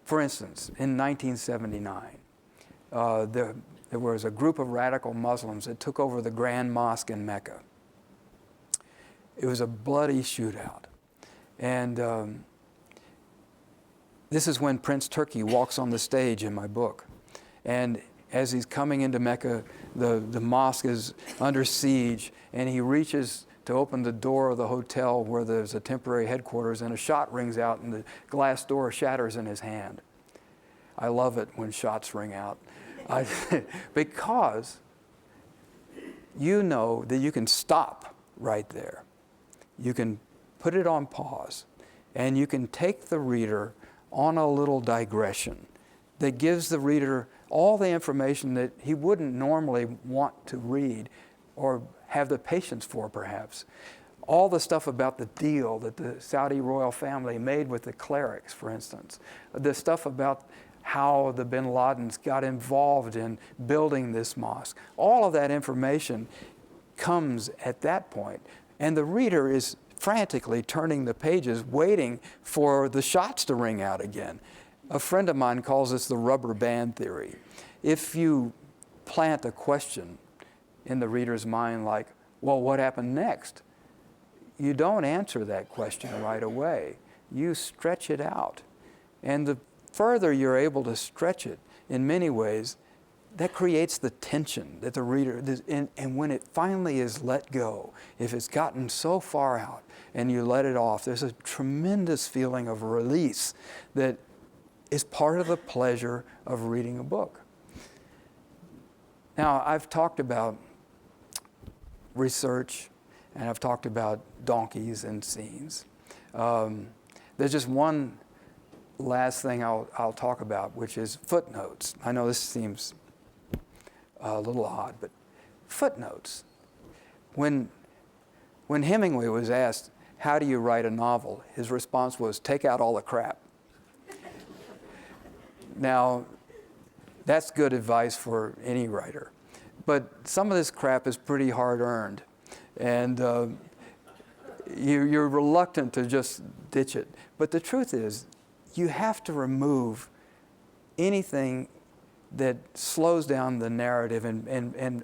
For instance, in 1979, there was a group of radical Muslims that took over the Grand Mosque in Mecca. It was a bloody shootout. And this is when Prince Turki walks on the stage in my book. And as he's coming into Mecca, the mosque is under siege, and he reaches to open the door of the hotel where there's a temporary headquarters, and a shot rings out and the glass door shatters in his hand. I love it when shots ring out. Because you know that you can stop right there. You can put it on pause, and you can take the reader on a little digression that gives the reader all the information that he wouldn't normally want to read or have the patience for, perhaps. All the stuff about the deal that the Saudi royal family made with the clerics, for instance. The stuff about how the bin Ladens got involved in building this mosque. All of that information comes at that point, and the reader is frantically turning the pages, waiting for the shots to ring out again. A friend of mine calls this the rubber band theory. If you plant a question in the reader's mind like, well, what happened next? You don't answer that question right away. You stretch it out. And the further you're able to stretch it, in many ways, that creates the tension that the reader, and when it finally is let go, if it's gotten so far out and you let it off, there's a tremendous feeling of release that is part of the pleasure of reading a book. Now, I've talked about research, and I've talked about donkeys and scenes. There's just one last thing I'll talk about, which is footnotes. I know this seems a little odd, but footnotes. When Hemingway was asked, how do you write a novel? His response was, take out all the crap. Now, that's good advice for any writer. But some of this crap is pretty hard-earned. And you're reluctant to just ditch it. But the truth is, you have to remove anything that slows down the narrative and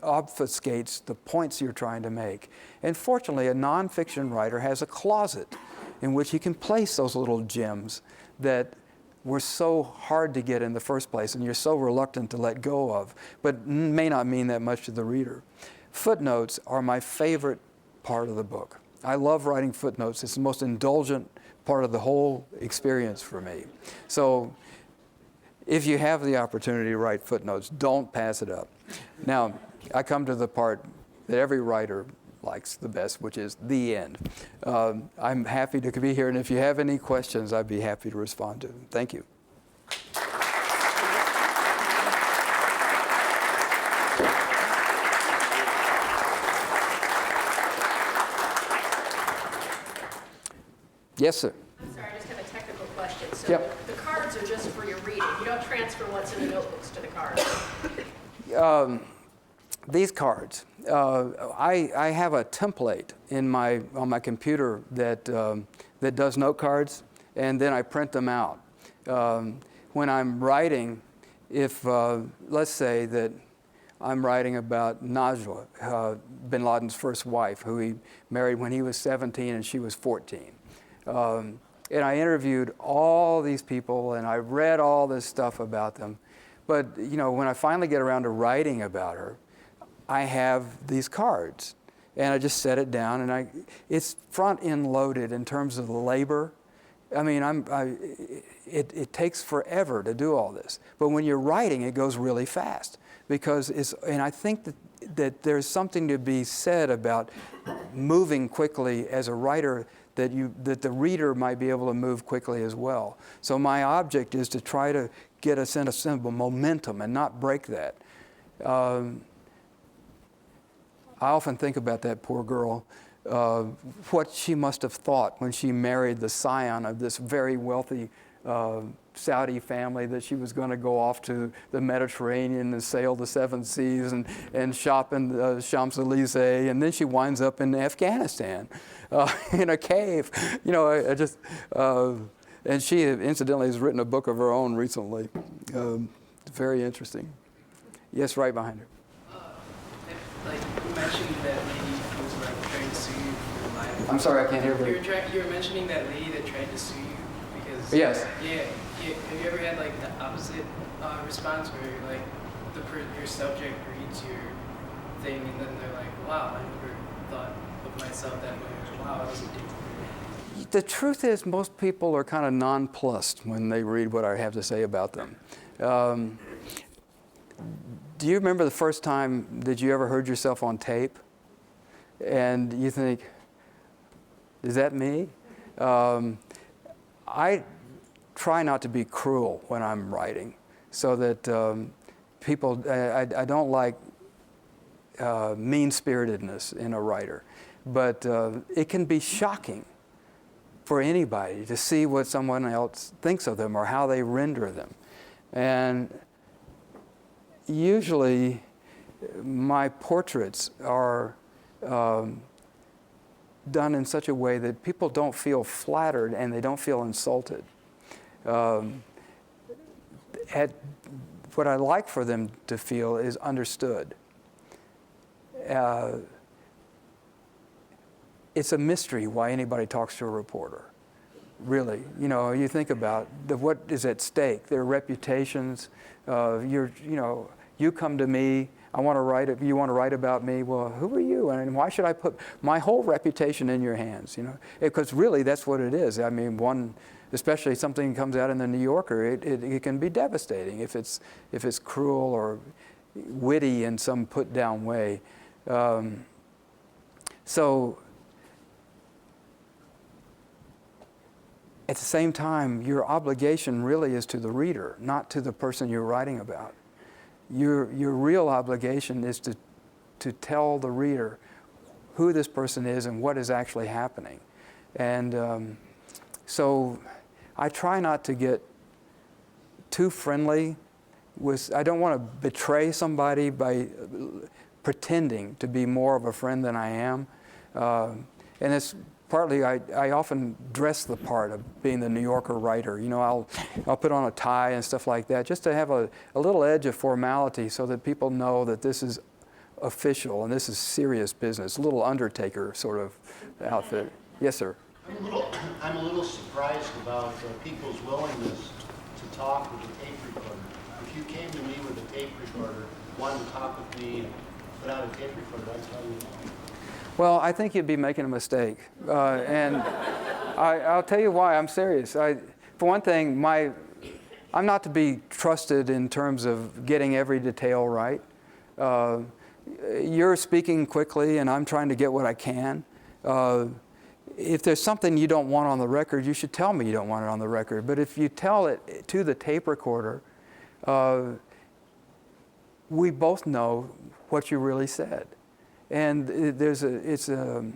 obfuscates the points you're trying to make. And fortunately, a nonfiction writer has a closet in which he can place those little gems that were so hard to get in the first place and you're so reluctant to let go of, but may not mean that much to the reader. Footnotes are my favorite part of the book. I love writing footnotes. It's the most indulgent part of the whole experience for me. So if you have the opportunity to write footnotes, don't pass it up. Now, I come to the part that every writer likes the best, which is the end. I'm happy to be here, and if you have any questions, I'd be happy to respond to them. Thank you. Yes, sir. I'm sorry, I just have a technical question. So Yep. the cards are just for your reading. You don't transfer what's in the notebooks to the cards. These cards, I have a template on my computer that does note cards, and then I print them out. When I'm writing, if let's say that I'm writing about Najwa, bin Laden's first wife, who he married when he was 17 and she was 14. And I interviewed all these people, and I read all this stuff about them. But when I finally get around to writing about her, I have these cards, and I just set it down, and it's front-end loaded in terms of the labor. I mean, it takes forever to do all this. But when you're writing, it goes really fast because and I think that there's something to be said about moving quickly as a writer, that the reader might be able to move quickly as well. So my object is to try to get a sense of momentum and not break that. I often think about that poor girl, what she must have thought when she married the scion of this very wealthy Saudi family, that she was going to go off to the Mediterranean and sail the seven seas and shop in the Champs-Élysées, and then she winds up in Afghanistan in a cave. And she incidentally has written a book of her own recently. Very interesting. Yes, right behind her. Like you mentioned that lady who was like trying to sue you for lying. I'm sorry, I can't hear you. You were mentioning that lady that tried to sue you because. Yes. Yeah. Have you ever had like the opposite response where like your subject reads your thing and then they're like, wow, I never thought of myself that way. Wow, I was a dick. The truth is, most people are kind of nonplussed when they read what I have to say about them. Do you remember the first time that you ever heard yourself on tape? And you think, is that me? I try not to be cruel when I'm writing, so that people, I don't like mean-spiritedness in a writer. But it can be shocking for anybody to see what someone else thinks of them or how they render them. And usually my portraits are done in such a way that people don't feel flattered and they don't feel insulted. What I like for them to feel is understood. It's a mystery why anybody talks to a reporter. Really, you think about what is at stake. Their reputations. You come to me. I want to write. You want to write about me. Well, who are you? And why should I put my whole reputation in your hands? Because really, that's what it is. I mean, especially something comes out in the New Yorker, it can be devastating if it's cruel or witty in some put down way. So. At the same time, your obligation really is to the reader, not to the person you're writing about. Your real obligation is to tell the reader who this person is and what is actually happening. And so I try not to get too friendly I don't want to betray somebody by pretending to be more of a friend than I am. And it's partly, I often dress the part of being the New Yorker writer. I'll put on a tie and stuff like that, just to have a little edge of formality so that people know that this is official and this is serious business, a little undertaker sort of outfit. Yes, sir. I'm a little surprised about people's willingness to talk with a tape recorder. If you came to me with a tape recorder, wanted to talk with me and put out a tape recorder, I'd tell you no. Well, I think you'd be making a mistake. And I'll tell you why. I'm serious. For one thing, I'm not to be trusted in terms of getting every detail right. you're speaking quickly and I'm trying to get what I can. If there's something you don't want on the record, you should tell me you don't want it on the record. But if you tell it to the tape recorder, we both know what you really said. And it's a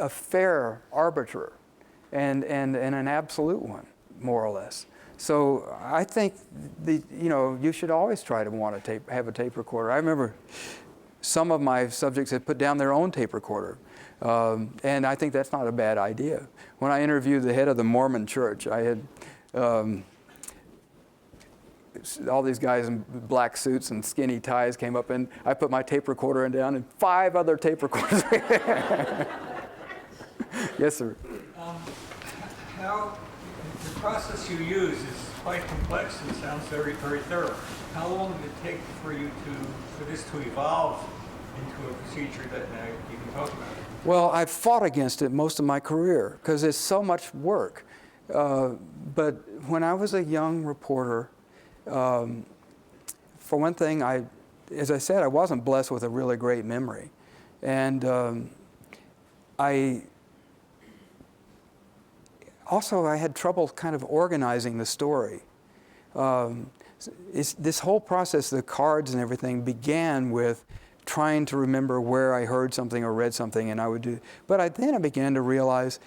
fair arbiter and an absolute one, more or less. So I think you should always try to have a tape recorder. I remember some of my subjects had put down their own tape recorder. And I think that's not a bad idea. When I interviewed the head of the Mormon church, I had all these guys in black suits and skinny ties came up, and I put my tape recorder down and 5 other tape recorders. Yes, sir. How the process you use is quite complex and sounds very, very thorough. How long did it take for this to evolve into a procedure that now you can talk about? Well, I've fought against it most of my career because it's so much work. But when I was a young reporter, for one thing, as I said, I wasn't blessed with a really great memory. And I had trouble kind of organizing the story. This whole process, the cards and everything, began with trying to remember where I heard something or read something, and I would do. But then I began to realize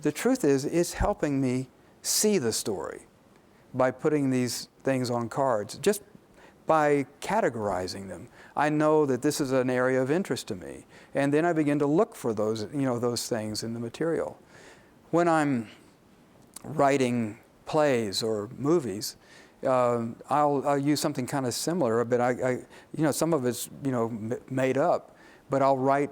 the truth is it's helping me see the story by putting these things on cards, just by categorizing them. I know that this is an area of interest to me, and then I begin to look for those things in the material. When I'm writing plays or movies, I'll use something kind of similar, but I some of it's made up, but I'll write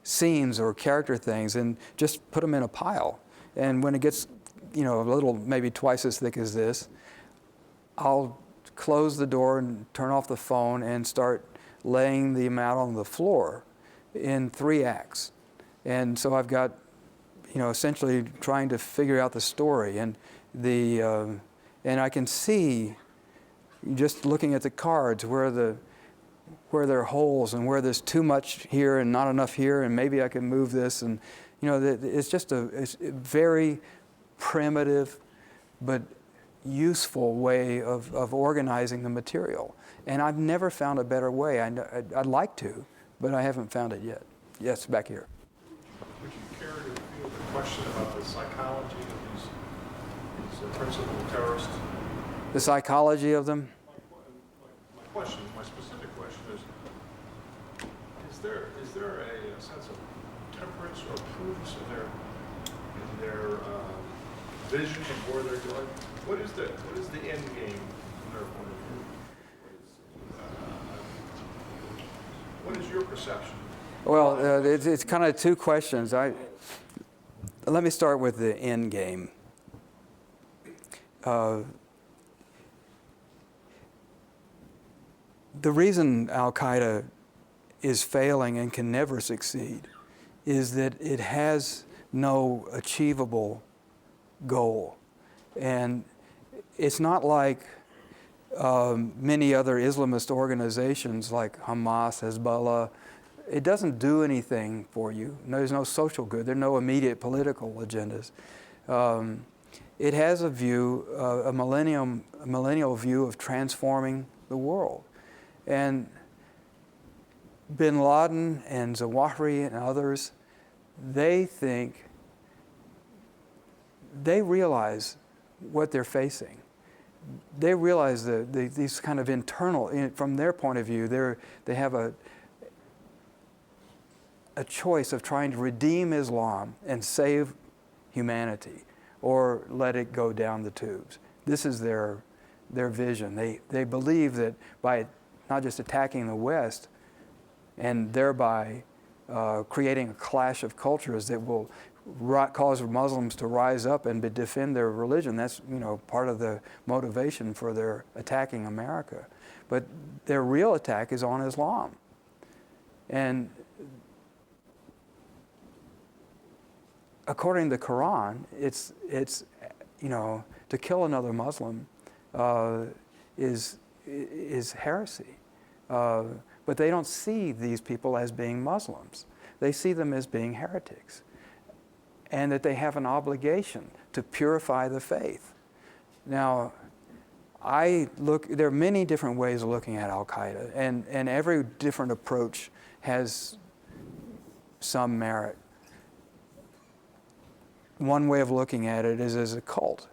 scenes or character things and just put them in a pile. And when it gets a little, maybe twice as thick as this, I'll close the door and turn off the phone and start laying them out on the floor in 3 acts. And so I've got essentially trying to figure out the story, and and I can see, just looking at the cards, where there are holes and where there's too much here and not enough here, and maybe I can move this. And it's just it's a very primitive but useful way of organizing the material. And I've never found a better way. I'd like to, but I haven't found it yet. Yes, back here. Would you care to field a question about the psychology of these principal terrorists? The psychology of them? My specific question is there a sense of temperance or prudence in their vision of where they're going? What is the end game from their point of view? What is your perception? Well, it's kind of 2 questions. Let me start with the end game. The reason Al-Qaeda is failing and can never succeed is that it has no achievable goal. And it's not like many other Islamist organizations like Hamas, Hezbollah. It doesn't do anything for you. There's no social good. There are no immediate political agendas. It has a view, a millennial view of transforming the world. And bin Laden and Zawahiri and others, they realize what they're facing. They realize that these kind of internal, from their point of view, they have a choice of trying to redeem Islam and save humanity, or let it go down the tubes. This is their vision. They believe that by not just attacking the West and thereby creating a clash of cultures that will cause Muslims to rise up and defend their religion. That's part of the motivation for their attacking America. But their real attack is on Islam. And according to the Quran, it's to kill another Muslim is heresy. But they don't see these people as being Muslims. They see them as being heretics, and that they have an obligation to purify the faith. Now, there are many different ways of looking at Al-Qaeda, and every different approach has some merit. One way of looking at it is as a cult.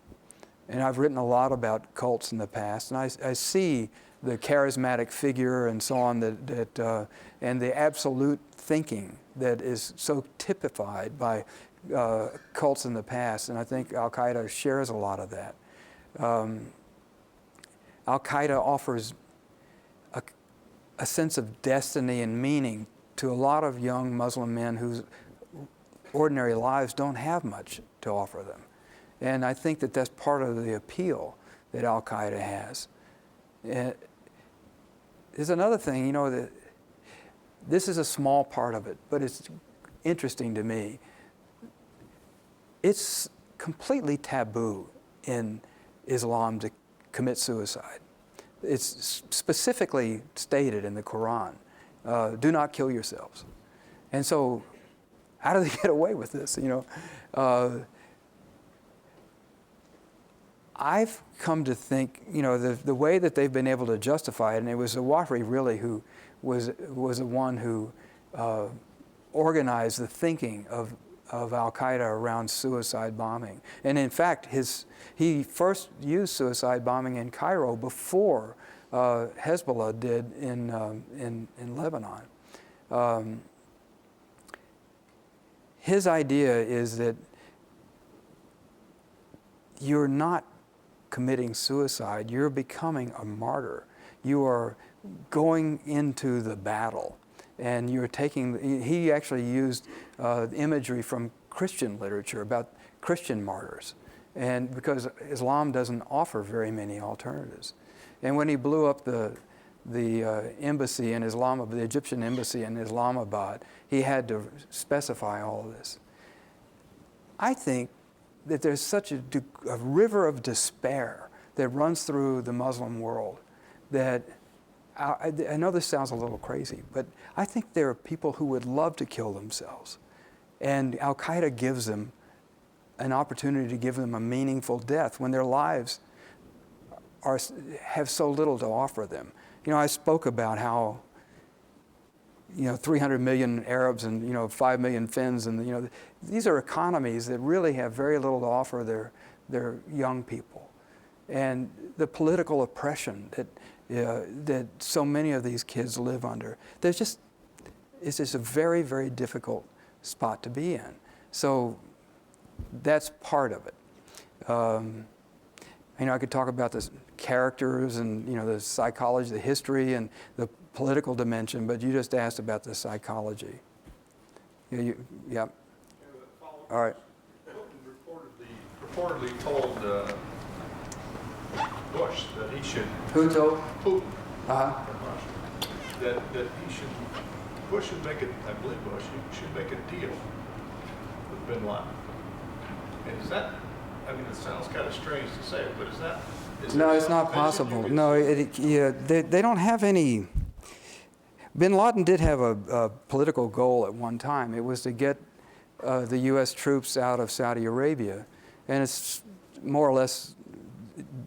And I've written a lot about cults in the past, and I see the charismatic figure and so on, and the absolute thinking that is so typified by cults in the past, and I think Al-Qaeda shares a lot of that. Al-Qaeda offers a sense of destiny and meaning to a lot of young Muslim men whose ordinary lives don't have much to offer them. And I think that that's part of the appeal that Al-Qaeda has. There's another thing, that this is a small part of it, but it's interesting to me. It's completely taboo in Islam to commit suicide. It's specifically stated in the Quran, do not kill yourselves. And so, how do they get away with this, I've come to think, the way that they've been able to justify it, and it was Zawahiri really who was the one who organized the thinking of Al-Qaeda around suicide bombing. And in fact, he first used suicide bombing in Cairo before Hezbollah did in Lebanon. His idea is that you're not committing suicide, you're becoming a martyr. You are going into the battle, and you're taking, he actually used imagery from Christian literature about Christian martyrs, and because Islam doesn't offer very many alternatives. And when he blew up the embassy in Islamabad, the Egyptian embassy in Islamabad, he had to specify all of this. I think that there's such a river of despair that runs through the Muslim world that, I know this sounds a little crazy, but I think there are people who would love to kill themselves. And Al-Qaeda gives them an opportunity to give them a meaningful death when their lives have so little to offer them. I spoke about how 300 million Arabs and 5 million Finns, and these are economies that really have very little to offer their young people, and the political oppression that so many of these kids live under. It's just a very, very difficult spot to be in. So that's part of it. I could talk about the characters and the psychology, the history, and the political dimension, but you just asked about the psychology. Yeah. All right. Putin reportedly told Bush that he should. Who told? Putin. Uh-huh. That he should. Bush should make it. I believe Bush should make a deal with Bin Laden. And is that? I mean, it sounds kind of strange to say, but is that? No, it's not possible. No, they don't have any. Bin Laden did have a political goal at one time. It was to get the U.S. troops out of Saudi Arabia, and it's more or less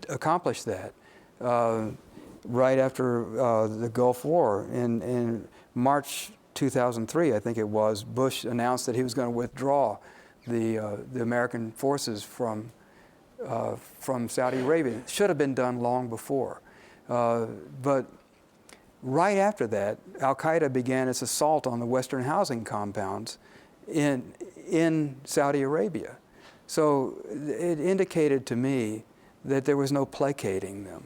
accomplished that. Right after the Gulf War, in March 2003, I think it was, Bush announced that he was going to withdraw the American forces from Saudi Arabia. It should have been done long before. But right after that, Al-Qaeda began its assault on the Western housing compounds in Saudi Arabia. So it indicated to me that there was no placating them,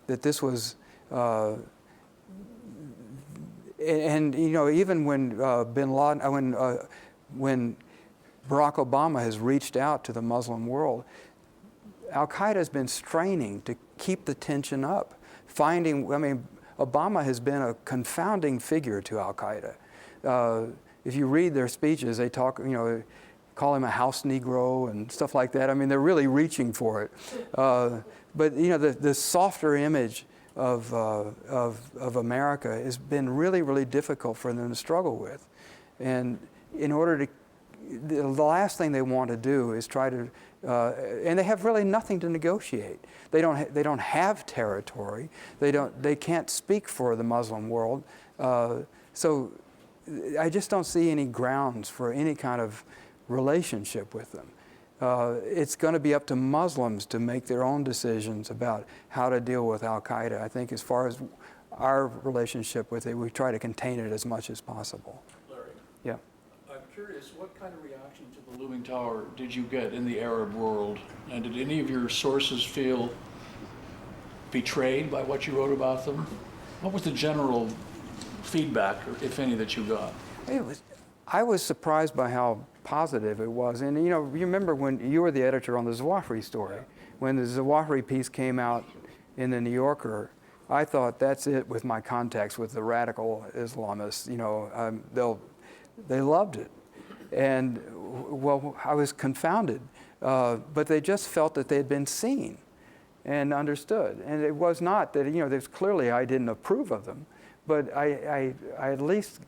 that this was, and even when Bin Laden, when Barack Obama has reached out to the Muslim world, Al-Qaeda has been straining to keep the tension up. Obama has been a confounding figure to Al-Qaeda. If you read their speeches, they talk, call him a house Negro and stuff like that. They're really reaching for it. But the softer image of America has been really, really difficult for them to struggle with. And in order to, the last thing they want to do is try to, and they have really nothing to negotiate. They don't have territory. They can't speak for the Muslim world. So I just don't see any grounds for any kind of relationship with them. It's going to be up to Muslims to make their own decisions about how to deal with Al-Qaeda. I think as far as our relationship with it, we try to contain it as much as possible. Larry, Yeah. I'm curious, what kind of reaction to the Looming Tower did you get in the Arab world? And did any of your sources feel betrayed by what you wrote about them? What was the general feedback, if any, that you got? I was surprised by how positive it was. And you remember when you were the editor on the Zawahiri story, when the Zawahiri piece came out in the New Yorker, I thought that's it with my contacts with the radical Islamists. They loved it. And well, I was confounded. But they just felt that they had been seen and understood. And it was not that, there's clearly I didn't approve of them, but I at least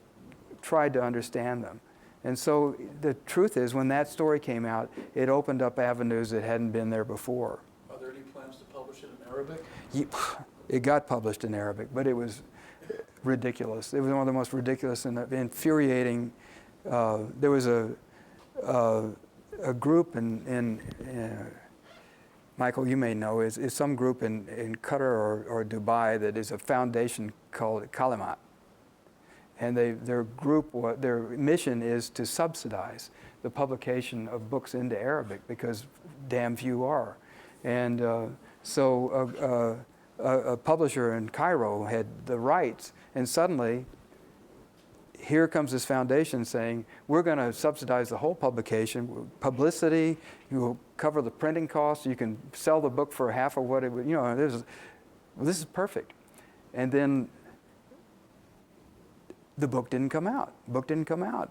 tried to understand them. And so the truth is, when that story came out, it opened up avenues that hadn't been there before. Are there any plans to publish it in Arabic? It got published in Arabic, but it was ridiculous. It was one of the most ridiculous and infuriating. There was a group in Michael, you may know, is some group in Qatar or Dubai that is a foundation called Kalimat. And their mission is to subsidize the publication of books into Arabic because damn few are. And so a publisher in Cairo had the rights, and suddenly here comes this foundation saying, we're going to subsidize the whole publication, publicity, you will cover the printing costs, you can sell the book for half of what it would, this is perfect. And then the book didn't come out.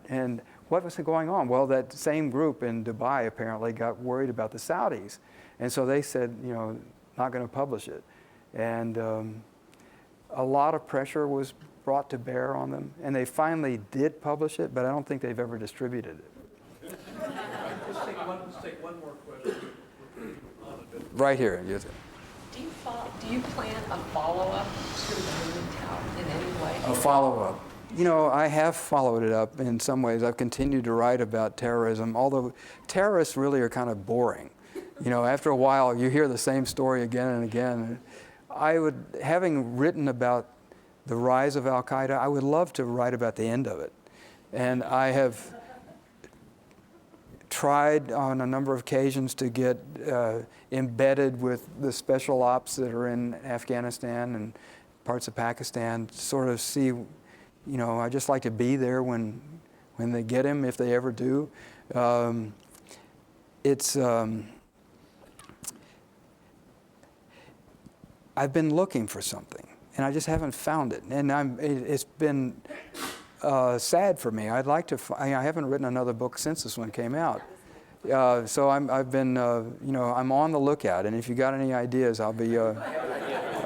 And what was going on? Well, that same group in Dubai apparently got worried about the Saudis. And so they said, not going to publish it. And a lot of pressure was brought to bear on them. And they finally did publish it, but I don't think they've ever distributed it. Let's take one more question. Right here. Yes. Do you plan a follow-up to the Looming Tower in any way? A follow-up. I have followed it up in some ways. I've continued to write about terrorism, although terrorists really are kind of boring. After a while, you hear the same story again and again. Having written about the rise of Al-Qaeda, I would love to write about the end of it. And I have tried on a number of occasions to get embedded with the special ops that are in Afghanistan and parts of Pakistan, sort of see, I just like to be there when they get him, if they ever do. I've been looking for something, and I just haven't found it. And it's been sad for me. I'd like to. I haven't written another book since this one came out. So I've been, I'm on the lookout. And if you got any ideas, I'll be. All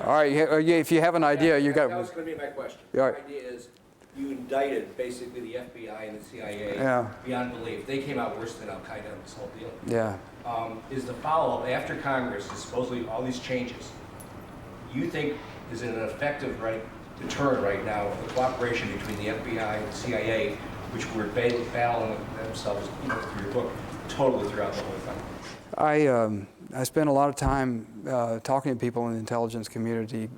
right. If you have an idea, you got. That was going to be my question. All right. The idea is, you indicted basically the FBI and the CIA Yeah. beyond belief. They came out worse than Al-Qaeda in this whole deal. Yeah. Is the follow-up after Congress is supposedly all these changes? You think is it an effective deterrent right now of the cooperation between the FBI and the CIA, which were battling themselves through your book totally throughout the whole thing? I spent a lot of time talking to people in the intelligence community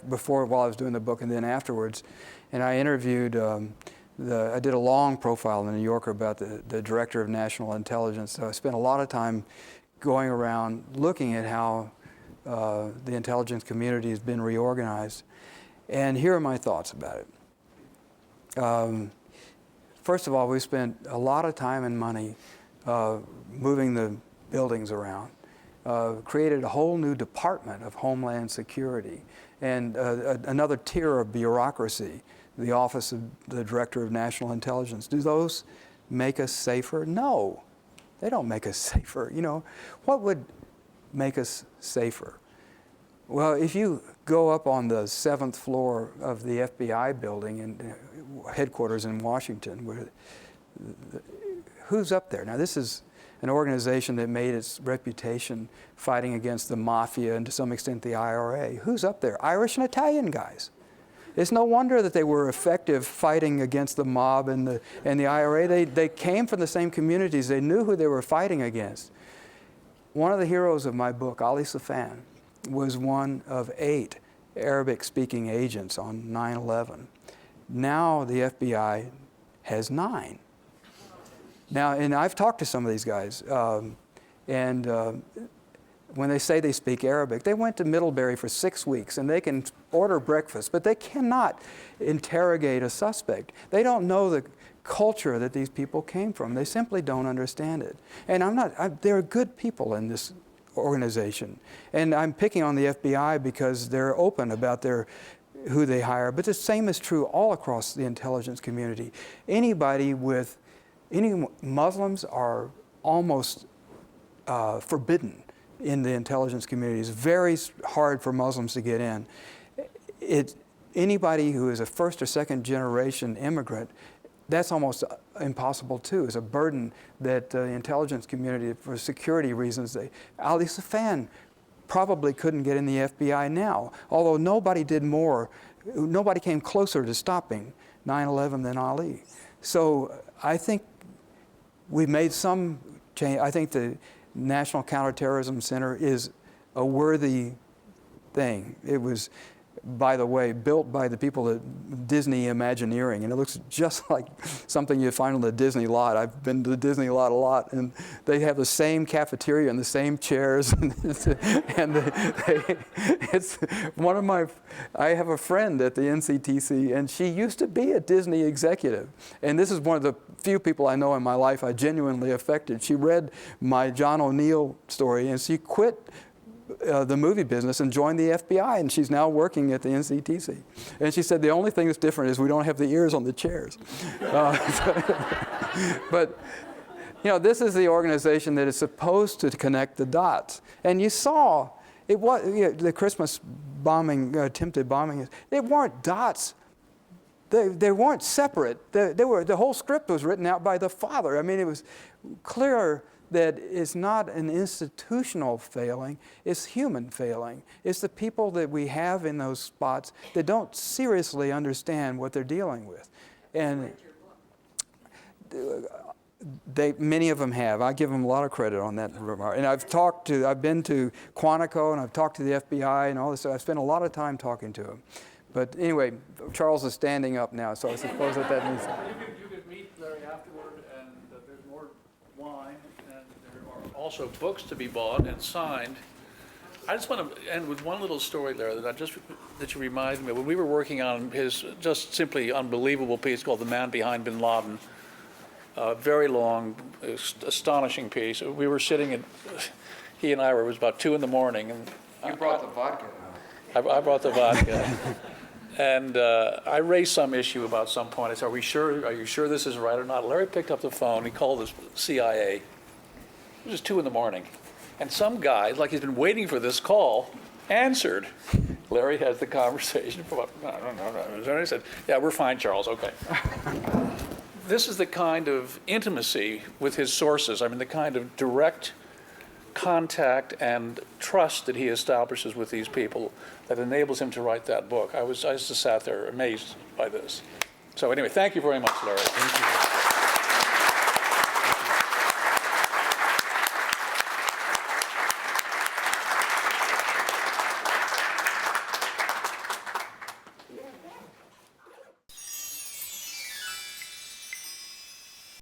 before, while I was doing the book, and then afterwards. And I interviewed, I did a long profile in the New Yorker about the director of national intelligence. So I spent a lot of time going around looking at how the intelligence community has been reorganized. And here are my thoughts about it. First of all, we spent a lot of time and money moving the buildings around, created a whole new department of Homeland Security and another tier of bureaucracy, the Office of the Director of National Intelligence. Do those make us safer? No, they don't make us safer. What would make us safer? Well, if you go up on the 7th floor of the FBI building and headquarters in Washington, who's up there? Now, this is an organization that made its reputation fighting against the mafia and to some extent the IRA. Who's up there? Irish and Italian guys. It's no wonder that they were effective fighting against the mob and the IRA. They came from the same communities. They knew who they were fighting against. One of the heroes of my book, Ali Safan, was one of 8 Arabic-speaking agents on 9/11. Now the FBI has 9. Now, and I've talked to some of these guys, when they say they speak Arabic, they went to Middlebury for 6 weeks, and they can order breakfast, but they cannot interrogate a suspect. They don't know the culture that these people came from. They simply don't understand it. And there are good people in this organization. And I'm picking on the FBI because they're open about who they hire, but the same is true all across the intelligence community. Any Muslims are almost forbidden in the intelligence community. It's very hard for Muslims to get in. Anybody who is a first or second generation immigrant, that's almost impossible too. It's a burden that the intelligence community, for security reasons, Ali Safan probably couldn't get in the FBI now, although nobody came closer to stopping 9/11 than Ali. So I think we've made some change. I think the National Counterterrorism Center is a worthy thing. It was, by the way, built by the people at Disney Imagineering, and it looks just like something you find on the Disney lot. I've been to the Disney lot a lot, and they have the same cafeteria and the same chairs, it's one of my. I have a friend at the NCTC, and she used to be a Disney executive, and this is one of the few people I know in my life I genuinely affected. She read my John O'Neill story, and she quit the movie business and joined the FBI, and she's now working at the NCTC. And she said the only thing that's different is we don't have the ears on the chairs. But this is the organization that is supposed to connect the dots. And you saw it was the Christmas bombing, attempted bombing. It weren't dots. They weren't separate. The whole script was written out by the father. I mean, it was clear that it's not an institutional failing, it's human failing. It's the people that we have in those spots that don't seriously understand what they're dealing with. And many of them have. I give them a lot of credit on that remark. And I've been to Quantico, and I've talked to the FBI and all this. So I've spent a lot of time talking to them. But anyway, Charles is standing up now, so I suppose that means... You could meet Larry afterward, and there's more wine, and there are also books to be bought and signed. I just want to end with one little story, Larry, that you reminded me of. When we were working on his just simply unbelievable piece called The Man Behind Bin Laden, a very long, astonishing piece. We were sitting he and I were, it was about 2 in the morning. And You brought the vodka. I brought the vodka. And I raised some issue about some point. I said, are you sure this is right or not? Larry picked up the phone. He called the CIA. It was just 2 in the morning. And some guy, like he's been waiting for this call, answered. Larry has the conversation for about, I don't know. And he said, yeah, we're fine, Charles, okay. This is the kind of intimacy with his sources. I mean, the kind of direct contact and trust that he establishes with these people that enables him to write that book. I just sat there amazed by this. So anyway, thank you very much, Larry. Thank you.